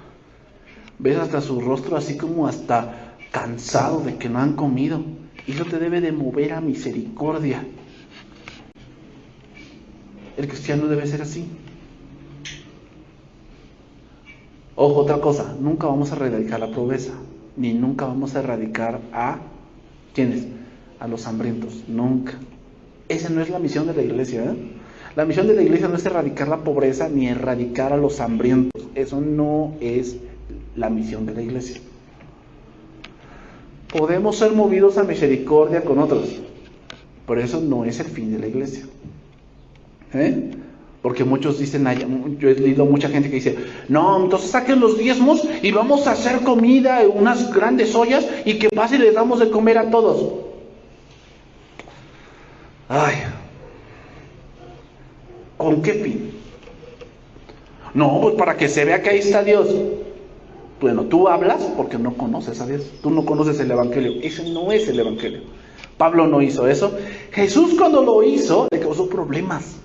Speaker 1: Ves hasta su rostro así como hasta cansado de que no han comido. Y eso te debe de mover a misericordia. El cristiano debe ser así. Ojo, otra cosa, nunca vamos a erradicar la pobreza, ni nunca vamos a erradicar a, ¿quiénes? A los hambrientos, nunca. Esa no es la misión de la iglesia, ¿eh? La misión de la iglesia no es erradicar la pobreza, ni erradicar a los hambrientos. Eso no es la misión de la iglesia. Podemos ser movidos a misericordia con otros, pero eso no es el fin de la iglesia. Porque muchos dicen, yo he leído mucha gente que dice, no, entonces saquen los diezmos y vamos a hacer comida en unas grandes ollas y que pase y les damos de comer a todos. Ay, ¿con qué fin? No, pues para que se vea que ahí está Dios. Bueno, tú hablas porque no conoces a Dios, tú no conoces el Evangelio, ese no es el Evangelio. Pablo no hizo eso. Jesús cuando lo hizo le causó problemas.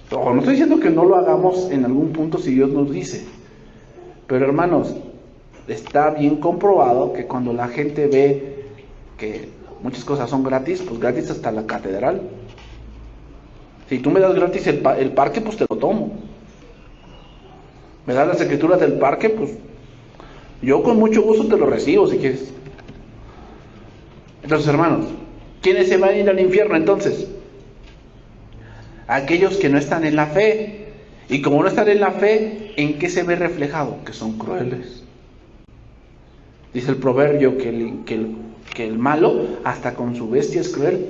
Speaker 1: No estoy diciendo que no lo hagamos en algún punto si Dios nos dice, pero hermanos, está bien comprobado que cuando la gente ve que muchas cosas son gratis, pues gratis hasta la catedral. Si tú me das gratis el parque, pues te lo tomo. Me das las escrituras del parque, pues yo con mucho gusto te lo recibo si quieres. Entonces, hermanos, ¿quiénes se van a ir al infierno entonces? Aquellos que no están en la fe. Y como no están en la fe, ¿en qué se ve reflejado? Que son crueles. Dice el proverbio que el malo hasta con su bestia es cruel.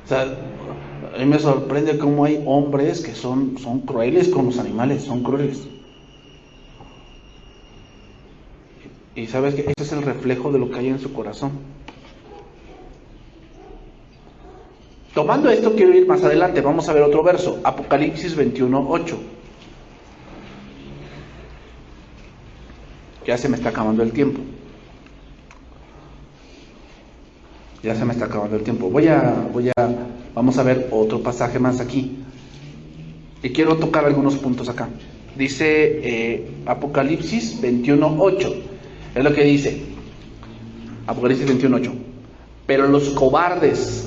Speaker 1: O sea, a mí me sorprende cómo hay hombres que son crueles con los animales, son crueles. Y sabes que ese es el reflejo de lo que hay en su corazón. Tomando esto, quiero ir más adelante. Vamos a ver otro verso, Apocalipsis 21:8. Ya se me está acabando el tiempo. Vamos a ver otro pasaje más aquí. Y quiero tocar algunos puntos acá. Dice Apocalipsis 21:8. Es lo que dice. Apocalipsis 21:8. Pero los cobardes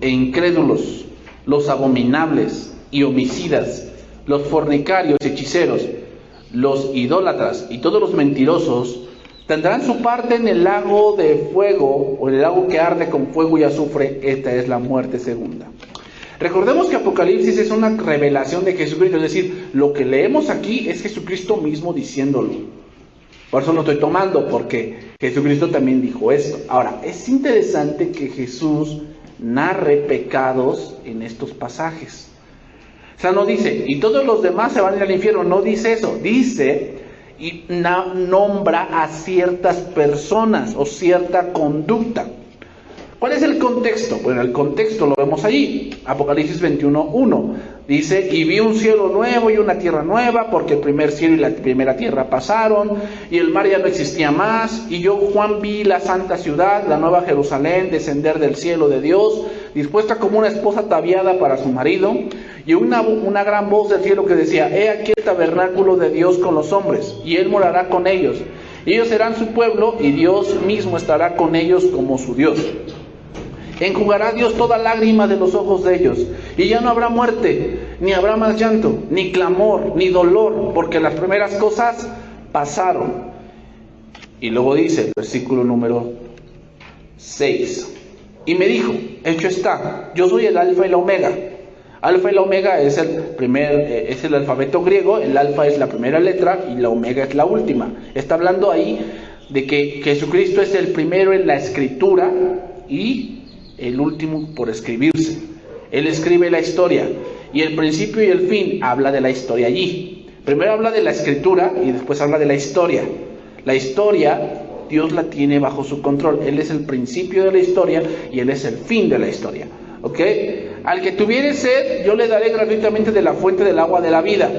Speaker 1: e incrédulos, los abominables y homicidas, los fornicarios y hechiceros, los idólatras y todos los mentirosos tendrán su parte en el lago de fuego, o en el lago que arde con fuego y azufre. Esta es la muerte segunda. Recordemos que Apocalipsis es una revelación de Jesucristo, es decir, lo que leemos aquí es Jesucristo mismo diciéndolo. Por eso lo estoy tomando, porque Jesucristo también dijo esto. Ahora, es interesante que Jesús narre pecados en estos pasajes. O sea, no dice, y todos los demás se van a ir al infierno, no dice eso, dice, y nombra a ciertas personas o cierta conducta. ¿Cuál es el contexto? Bueno, el contexto lo vemos allí, Apocalipsis 21:1. Dice, y vi un cielo nuevo y una tierra nueva, porque el primer cielo y la primera tierra pasaron, y el mar ya no existía más, y yo, Juan, vi la santa ciudad, la nueva Jerusalén, descender del cielo de Dios, dispuesta como una esposa ataviada para su marido, y una gran voz del cielo que decía, he aquí el tabernáculo de Dios con los hombres, y Él morará con ellos, y ellos serán su pueblo, y Dios mismo estará con ellos como su Dios. Enjugará Dios toda lágrima de los ojos de ellos, y ya no habrá muerte, ni habrá más llanto, ni clamor, ni dolor, porque las primeras cosas pasaron. Y luego dice el versículo número 6, y me dijo, hecho está, yo soy el alfa y la omega. Alfa y la omega es el alfabeto griego, el alfa es la primera letra y la omega es la última. Está hablando ahí de que Jesucristo es el primero en la escritura y el último por escribirse. Él escribe la historia y el principio y el fin habla de la historia allí. Primero habla de la escritura y después habla de la historia. La historia Dios la tiene bajo su control. Él es el principio de la historia y Él es el fin de la historia. ¿Ok? Al que tuviere sed, yo le daré gratuitamente de la fuente del agua de la vida.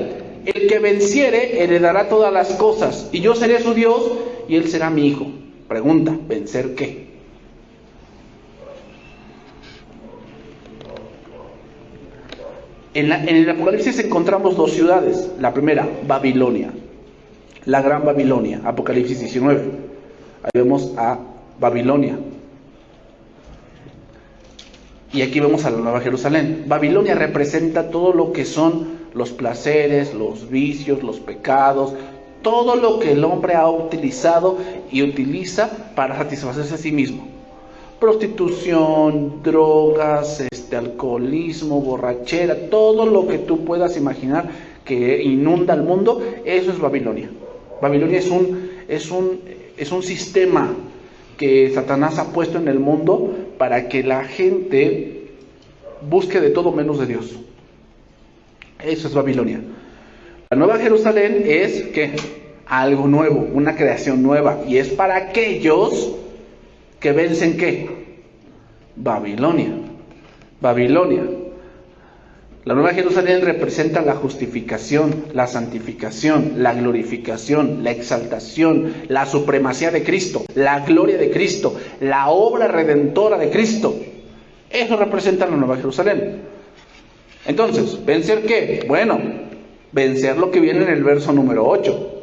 Speaker 1: El que venciere heredará todas las cosas, y yo seré su Dios, y él será mi hijo. Pregunta, ¿vencer qué? En el Apocalipsis encontramos dos ciudades. La primera, Babilonia, la gran Babilonia, Apocalipsis 19. Ahí vemos a Babilonia. Y aquí vemos a la Nueva Jerusalén. Babilonia representa todo lo que son los placeres, los vicios, los pecados, todo lo que el hombre ha utilizado y utiliza para satisfacerse a sí mismo. Prostitución, drogas, alcoholismo, borrachera, todo lo que tú puedas imaginar que inunda el mundo, eso es Babilonia. Babilonia es un sistema que Satanás ha puesto en el mundo para que la gente busque de todo menos de Dios. Eso es Babilonia. La Nueva Jerusalén es ¿qué? Algo nuevo, una creación nueva, y es para aquellos que vencen ¿qué? Babilonia. Babilonia. La Nueva Jerusalén representa la justificación, la santificación, la glorificación, la exaltación, la supremacía de Cristo, la gloria de Cristo, la obra redentora de Cristo. Eso representa la Nueva Jerusalén. Entonces, ¿vencer qué? Bueno, vencer lo que viene en el verso número 8.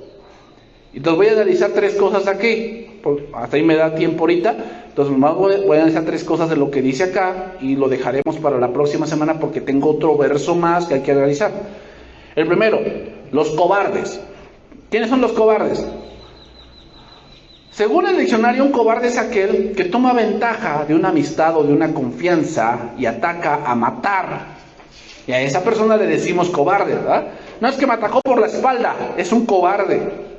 Speaker 1: Entonces voy a analizar tres cosas aquí. Hasta ahí me da tiempo ahorita. Entonces voy a analizar tres cosas de lo que dice acá y lo dejaremos para la próxima semana porque tengo otro verso más que hay que analizar. El primero, los cobardes. ¿Quiénes son los cobardes? Según el diccionario, un cobarde es aquel que toma ventaja de una amistad o de una confianza y ataca a matar. Y a esa persona le decimos cobarde, ¿verdad? No es que me atacó por la espalda, es un cobarde.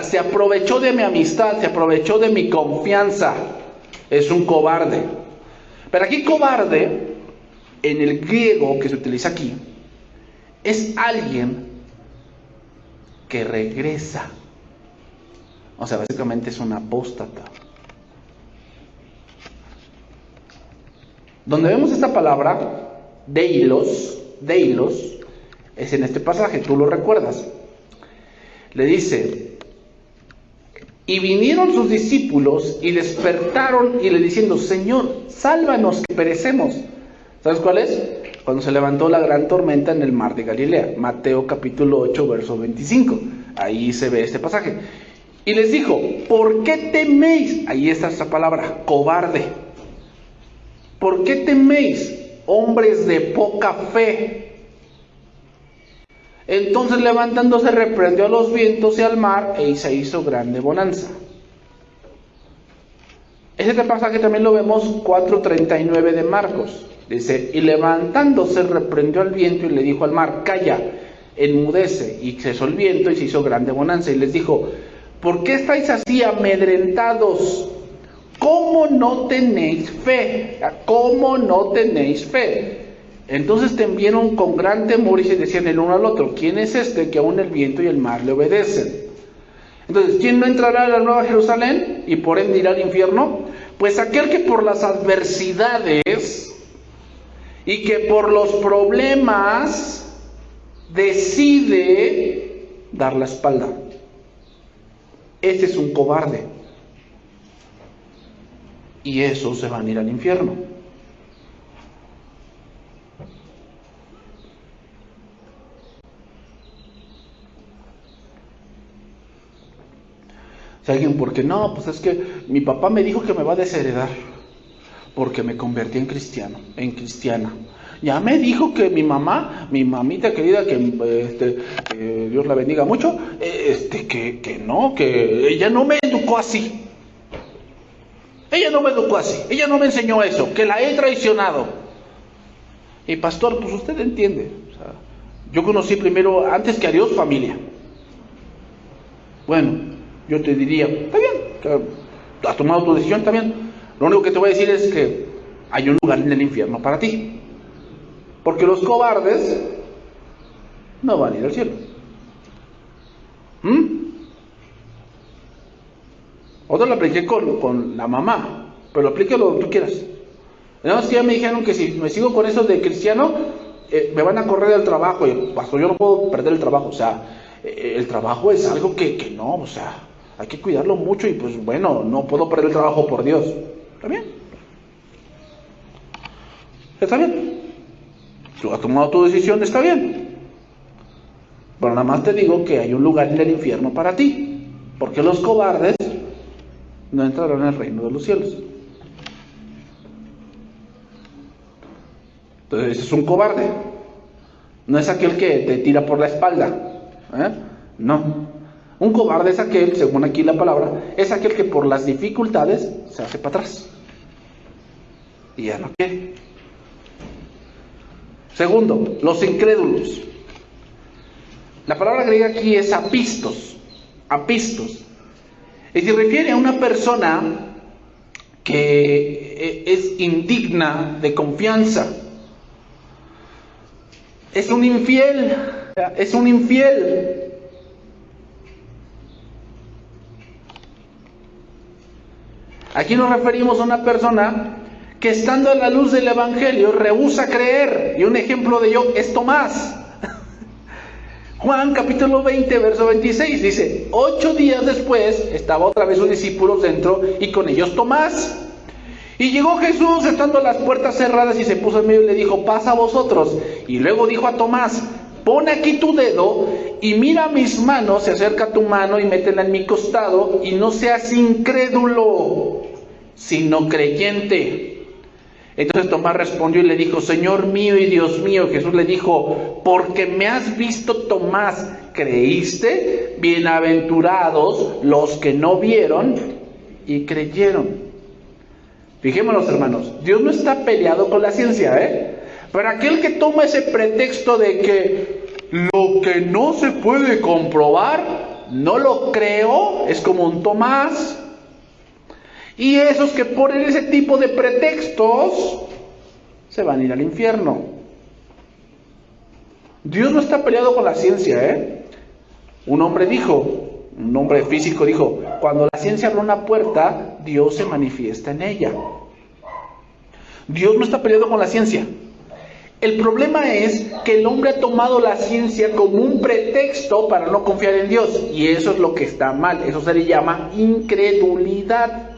Speaker 1: Se aprovechó de mi amistad, se aprovechó de mi confianza, es un cobarde. Pero aquí cobarde, en el griego que se utiliza aquí, es alguien que regresa. O sea, básicamente es un apóstata. Donde vemos esta palabra, deilos, es en este pasaje, tú lo recuerdas. Le dice: y vinieron sus discípulos y despertaron y le diciendo: Señor, sálvanos que perecemos. ¿Sabes cuál es? Cuando se levantó la gran tormenta en el mar de Galilea. Mateo capítulo 8, verso 25. Ahí se ve este pasaje. Y les dijo: ¿por qué teméis? Ahí está esta palabra, cobarde. ¿Por qué teméis, hombres de poca fe? Entonces levantándose reprendió a los vientos y al mar y se hizo grande bonanza. Este pasaje también lo vemos 4:39 de Marcos. Dice: y levantándose reprendió al viento y le dijo al mar: calla, enmudece. Y cesó el viento y se hizo grande bonanza. Y les dijo: ¿por qué estáis así amedrentados? ¿Cómo no tenéis fe? ¿Cómo no tenéis fe? Entonces temieron con gran temor y se decían el uno al otro: ¿quién es este que aún el viento y el mar le obedecen? Entonces, ¿quién no entrará a la Nueva Jerusalén y por ende irá al infierno? Pues aquel que por las adversidades y que por los problemas decide dar la espalda. Ese es un cobarde. Y esos se van a ir al infierno. Si alguien, porque no, pues es que mi papá me dijo que me va a desheredar porque me convertí en cristiana. Ya me dijo que mi mamá, mi mamita querida, que Dios la bendiga mucho, que no, que ella no me educó así. Ella no me educó así, ella no me enseñó eso, que la he traicionado. Y pastor, pues usted entiende. O sea, yo conocí primero, antes que a Dios, familia. Bueno, yo te diría, está bien, has tomado tu decisión, está bien. Lo único que te voy a decir es que hay un lugar en el infierno para ti. Porque los cobardes no van a ir al cielo. Otro lo apliqué con la mamá, pero lo aplique lo que tú quieras. Nada más que ya me dijeron que si me sigo con eso de cristiano, me van a correr del trabajo, y pastor, yo no puedo perder el trabajo. O sea, el trabajo es algo que no, o sea, hay que cuidarlo mucho y pues bueno, no puedo perder el trabajo por Dios. ¿Está bien? ¿Está bien? Tú has tomado tu decisión, está bien. Pero nada más te digo que hay un lugar en el infierno para ti, porque los cobardes no entrarán en el reino de los cielos. Entonces ese es un cobarde. No es aquel que te tira por la espalda. No. Un cobarde es aquel, según aquí la palabra, es aquel que por las dificultades se hace para atrás. Y ya no quiere. Segundo, los incrédulos. La palabra griega aquí es apistos. Apistos. Y se refiere a una persona que es indigna de confianza. Es un infiel. Es un infiel. Aquí nos referimos a una persona que estando a la luz del Evangelio rehúsa creer. Y un ejemplo de ello es Tomás. Juan capítulo 20, verso 26 dice: 8 días después estaba otra vez sus discípulos dentro y con ellos Tomás. Y llegó Jesús estando las puertas cerradas y se puso en medio y le dijo: pasa a vosotros. Y luego dijo a Tomás: pon aquí tu dedo y mira mis manos, se acerca tu mano y métela en mi costado y no seas incrédulo, sino creyente. Entonces Tomás respondió y le dijo: Señor mío y Dios mío. Jesús le dijo: porque me has visto, Tomás, ¿creíste? Bienaventurados los que no vieron y creyeron. Fijémonos, hermanos, Dios no está peleado con la ciencia, Pero aquel que toma ese pretexto de que lo que no se puede comprobar, no lo creo, es como un Tomás. Y esos que ponen ese tipo de pretextos se van a ir al infierno. Dios no está peleado con la ciencia, Un hombre físico dijo: cuando la ciencia abre una puerta, Dios se manifiesta en ella. Dios no está peleado con la ciencia. El problema es que el hombre ha tomado la ciencia como un pretexto para no confiar en Dios. Y eso es lo que está mal. Eso se le llama incredulidad.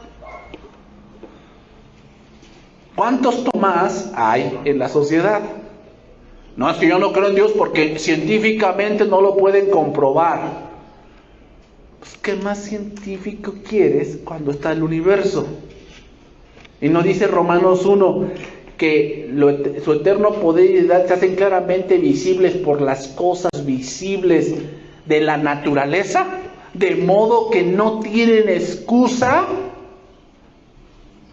Speaker 1: ¿Cuántos Tomás hay en la sociedad? No, es que yo no creo en Dios porque científicamente no lo pueden comprobar. Pues, ¿qué más científico quieres cuando está el universo? Y nos dice Romanos 1 que su eterno poder y deidad se hacen claramente visibles por las cosas visibles de la naturaleza, de modo que no tienen excusa.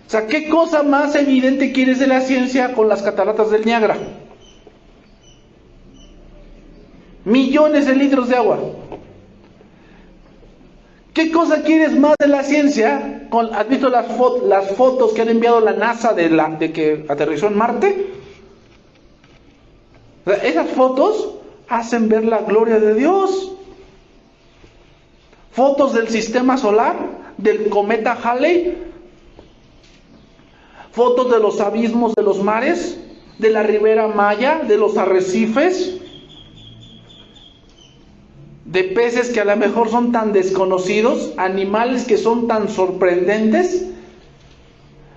Speaker 1: O sea, ¿qué cosa más evidente quieres de la ciencia con las cataratas del Niágara? Millones de litros de agua. ¿Qué cosa quieres más de la ciencia? ¿Has visto las fotos que han enviado la NASA de que aterrizó en Marte? O sea, esas fotos hacen ver la gloria de Dios. Fotos del sistema solar, del cometa Halley. Fotos de los abismos de los mares, de la Ribera Maya, de los arrecifes, de peces que a lo mejor son tan desconocidos, animales que son tan sorprendentes,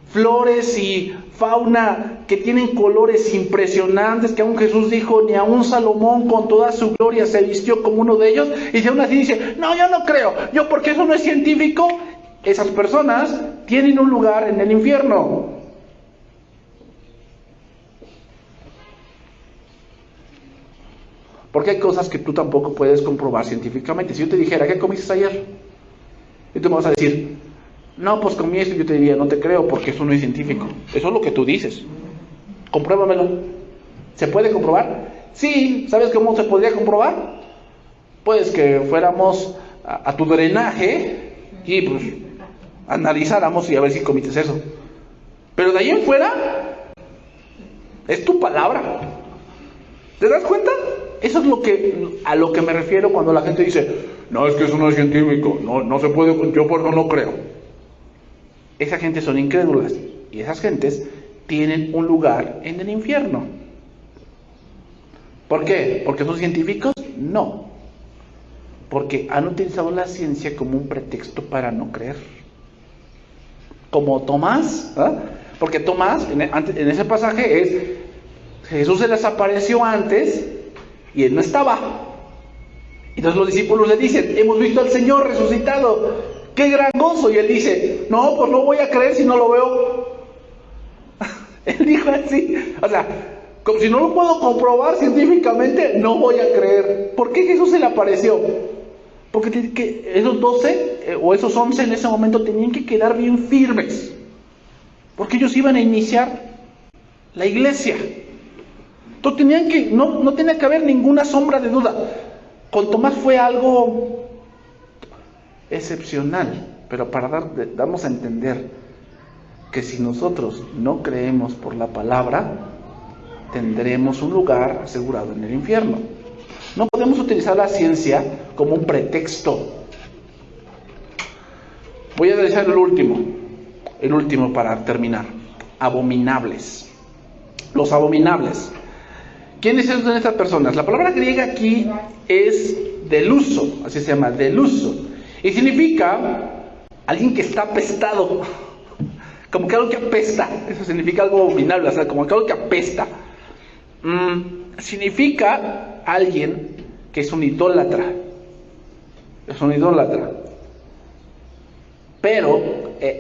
Speaker 1: flores y fauna que tienen colores impresionantes, que aún Jesús dijo: ni aún Salomón con toda su gloria se vistió como uno de ellos. Y si aún así dice: no, yo no creo, porque eso no es científico. Esas personas tienen un lugar en el infierno. Porque hay cosas que tú tampoco puedes comprobar científicamente. Si yo te dijera: ¿qué comiste ayer? Y tú me vas a decir: no, pues comí esto. Y yo te diría: no te creo, porque eso no es científico. Eso es lo que tú dices. Compruébamelo. ¿Se puede comprobar? Sí. ¿Sabes cómo se podría comprobar? Pues que fuéramos a tu drenaje y pues analizáramos y a ver si comiste eso. Pero de ahí en fuera es tu palabra. ¿Te das cuenta? Eso es a lo que me refiero cuando la gente dice: no, es que eso no es científico, no se puede, yo por eso no creo. Esa gente son incrédulas y esas gentes tienen un lugar en el infierno. ¿Por qué? ¿Porque son científicos? No. Porque han utilizado la ciencia como un pretexto para no creer. Como Tomás, ¿eh? Porque Tomás, en ese pasaje es, Jesús se les apareció antes y él no estaba. Entonces los discípulos le dicen, hemos visto al Señor resucitado, ¡qué gran gozo! Y él dice, no, pues no voy a creer si no lo veo. Él dijo así, o sea, como si no lo puedo comprobar científicamente, no voy a creer. ¿Por qué Jesús se le apareció? Porque esos 12 o esos 11 en ese momento tenían que quedar bien firmes, porque ellos iban a iniciar la iglesia. Entonces tenían que, no tenía que haber ninguna sombra de duda. Con Tomás fue algo excepcional, pero para darnos a entender que si nosotros no creemos por la palabra, tendremos un lugar asegurado en el infierno. No podemos utilizar la ciencia como un pretexto. Voy a analizar el último para terminar. Abominables. Los abominables. ¿Quiénes son estas personas? La palabra griega aquí es deluso, así se llama, deluso. Y significa alguien que está apestado, como que algo que apesta. Eso significa algo abominable, o sea, como que algo que apesta. Significa alguien que es un idólatra. Es un idólatra. Pero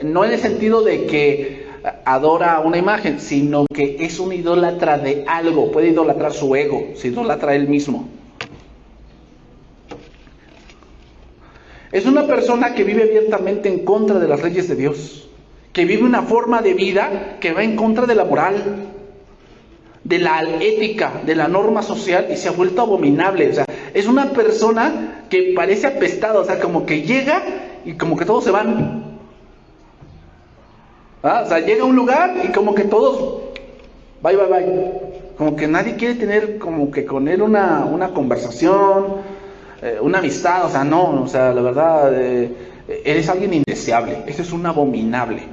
Speaker 1: no en el sentido de que adora una imagen, sino que es un idólatra de algo. Puede idolatrar su ego, se idolatra a él mismo. Es una persona que vive abiertamente en contra de las leyes de Dios, que vive una forma de vida que va en contra de la moral, de la ética, de la norma social, y se ha vuelto abominable. O sea, es una persona que parece apestada, o sea, como que llega y como que todos se van. O sea, llega a un lugar y como que todos, bye, bye, bye. Como que nadie quiere tener como que con él una conversación, una amistad. O sea, no, o sea, la verdad, eres alguien indeseable. Eso es un abominable.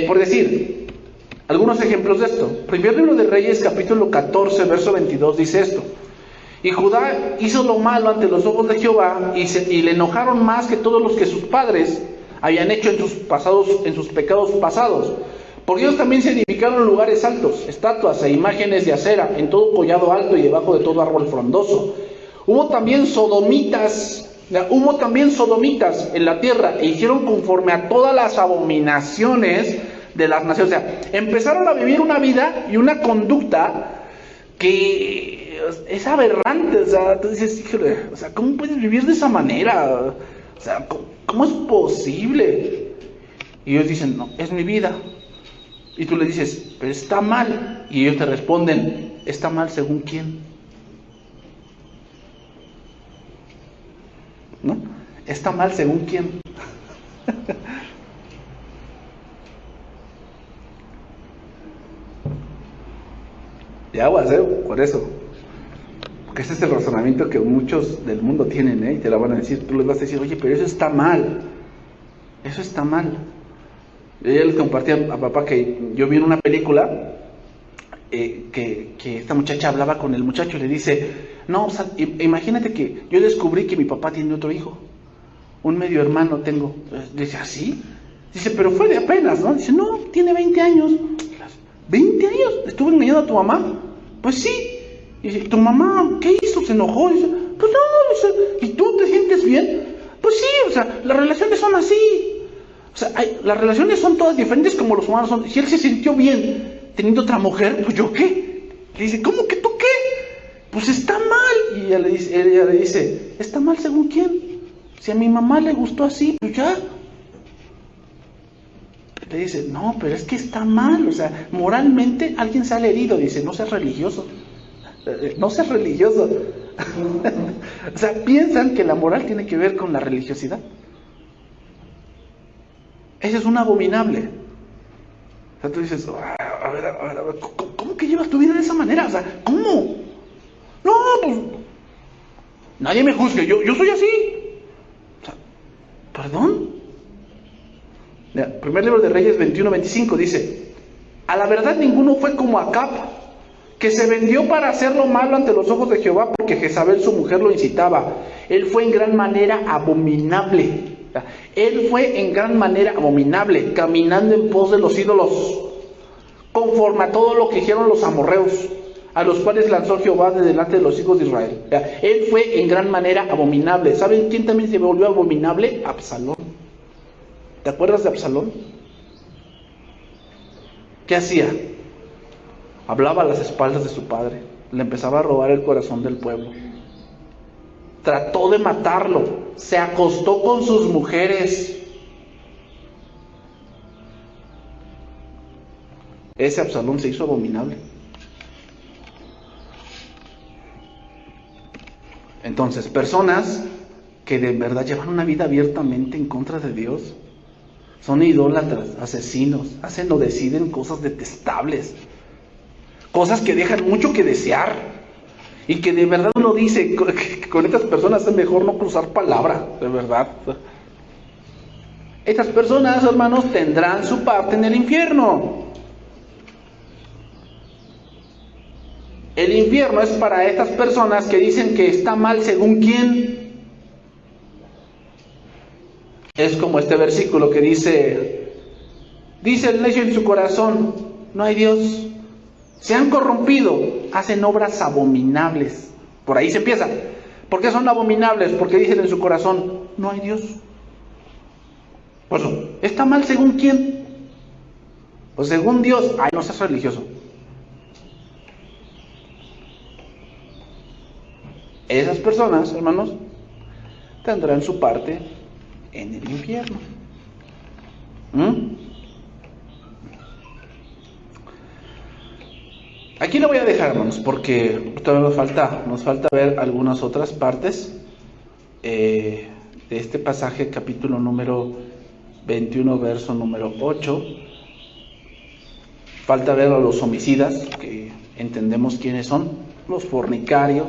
Speaker 1: Por decir algunos ejemplos de esto. Primer libro de Reyes, capítulo 14, verso 22, dice esto. Y Judá hizo lo malo ante los ojos de Jehová, y le enojaron más que todos los que sus padres habían hecho en sus pecados pasados. Porque ellos también se edificaron lugares altos, estatuas e imágenes de acera, en todo collado alto y debajo de todo árbol frondoso. Hubo también sodomitas en la tierra, e hicieron conforme a todas las abominaciones de las naciones. O sea, empezaron a vivir una vida y una conducta que es aberrante. O sea, tú dices, híjole, o sea, ¿cómo puedes vivir de esa manera? O sea, ¿cómo es posible? Y ellos dicen, no, es mi vida. Y tú le dices, pero está mal. Y ellos te responden, ¿está mal según quién? ¿No? ¿Está mal según quién? Y aguas, por eso. Porque ese es el razonamiento que muchos del mundo tienen, y te la van a decir. Tú les vas a decir, oye, pero eso está mal. Eso está mal. Yo ya les compartí a papá que yo vi en una película que esta muchacha hablaba con el muchacho y le dice, no, o sea, imagínate que yo descubrí que mi papá tiene otro hijo, un medio hermano tengo. Dice, ¿ah, sí? Dice, pero fue de apenas, ¿no? Dice, no, tiene 20 años. ¿20 años? ¿Estuvo engañando a tu mamá? Pues sí. Dice, ¿tu mamá qué hizo? ¿Se enojó? Dice, pues no, dice, ¿y tú te sientes bien? Pues sí, o sea, las relaciones son así. O sea, las relaciones son todas diferentes como los humanos son. Si él se sintió bien teniendo otra mujer, pues ¿yo qué? Le dice, ¿cómo que tú qué? Pues está mal. Y ella le dice, ¿está mal según quién? Si a mi mamá le gustó así, pues ya. Le dice, no, pero es que está mal. O sea, moralmente alguien sale herido. Dice, no seas religioso. No seas religioso. O sea, piensan que la moral tiene que ver con la religiosidad. Ese es un abominable. O sea, tú dices, a ver, ¿cómo que llevas tu vida de esa manera? O sea, ¿cómo? No, pues, nadie me juzgue, yo soy así. O sea, ¿perdón? Mira, primer libro de Reyes 21-25 dice, a la verdad ninguno fue como Acab, que se vendió para hacer lo malo ante los ojos de Jehová, porque Jezabel, su mujer, lo incitaba. Él fue en gran manera abominable. Él fue en gran manera abominable, caminando en pos de los ídolos, conforme a todo lo que hicieron los amorreos, a los cuales lanzó Jehová de delante de los hijos de Israel. Él fue en gran manera abominable. ¿Saben quién también se volvió abominable? Absalón. ¿Te acuerdas de Absalón? ¿Qué hacía? Hablaba a las espaldas de su padre, le empezaba a robar el corazón del pueblo. Trató de matarlo, se acostó con sus mujeres. Ese Absalón se hizo abominable. Entonces, personas que de verdad llevan una vida abiertamente en contra de Dios, son idólatras, asesinos, hacen o deciden cosas detestables, cosas que dejan mucho que desear, y que de verdad uno dice que con estas personas es mejor no cruzar palabra, de verdad. Estas personas, hermanos, tendrán su parte en el infierno. El infierno es para estas personas que dicen que está mal según quién. Es como este versículo que dice el necio en su corazón, no hay Dios. Se han corrompido, hacen obras abominables. Por ahí se empieza. ¿Por qué son abominables? Porque dicen en su corazón, no hay Dios. Pues ¿está mal según quién? Pues según Dios. Ay, no seas religioso. Esas personas, hermanos, tendrán su parte en el infierno. Aquí lo voy a dejar, hermanos, porque todavía nos falta ver algunas otras partes de este pasaje, capítulo número 21, verso número 8. Falta ver a los homicidas, que entendemos quiénes son, los fornicarios,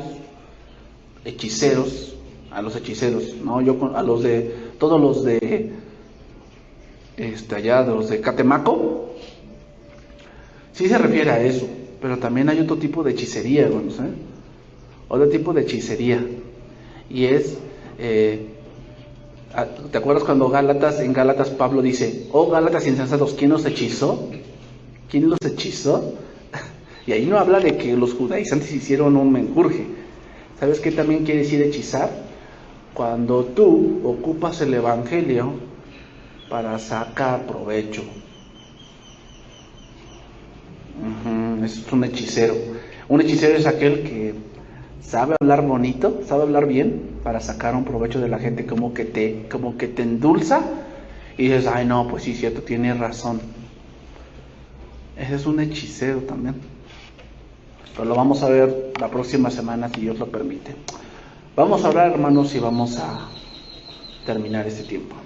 Speaker 1: hechiceros, a los hechiceros, ¿no? A los de, todos los de, allá, de los de Catemaco, sí se refiere a eso. Pero también hay otro tipo de hechicería, hermanos, otro tipo de hechicería. Y es, ¿te acuerdas cuando en Gálatas Pablo dice, oh Gálatas insensatos, ¿quién los hechizó? ¿Quién los hechizó? Y ahí no habla de que los judaizantes hicieron un menjurje. ¿Sabes qué también quiere decir hechizar? Cuando tú ocupas el evangelio para sacar provecho. Eso es un hechicero. Un hechicero es aquel que sabe hablar bonito, sabe hablar bien para sacar un provecho de la gente, como que te endulza y dices, ay no, pues sí, cierto, tienes razón. Ese es un hechicero también. Pero lo vamos a ver la próxima semana, si Dios lo permite. Vamos a orar, hermanos, y vamos a terminar este tiempo.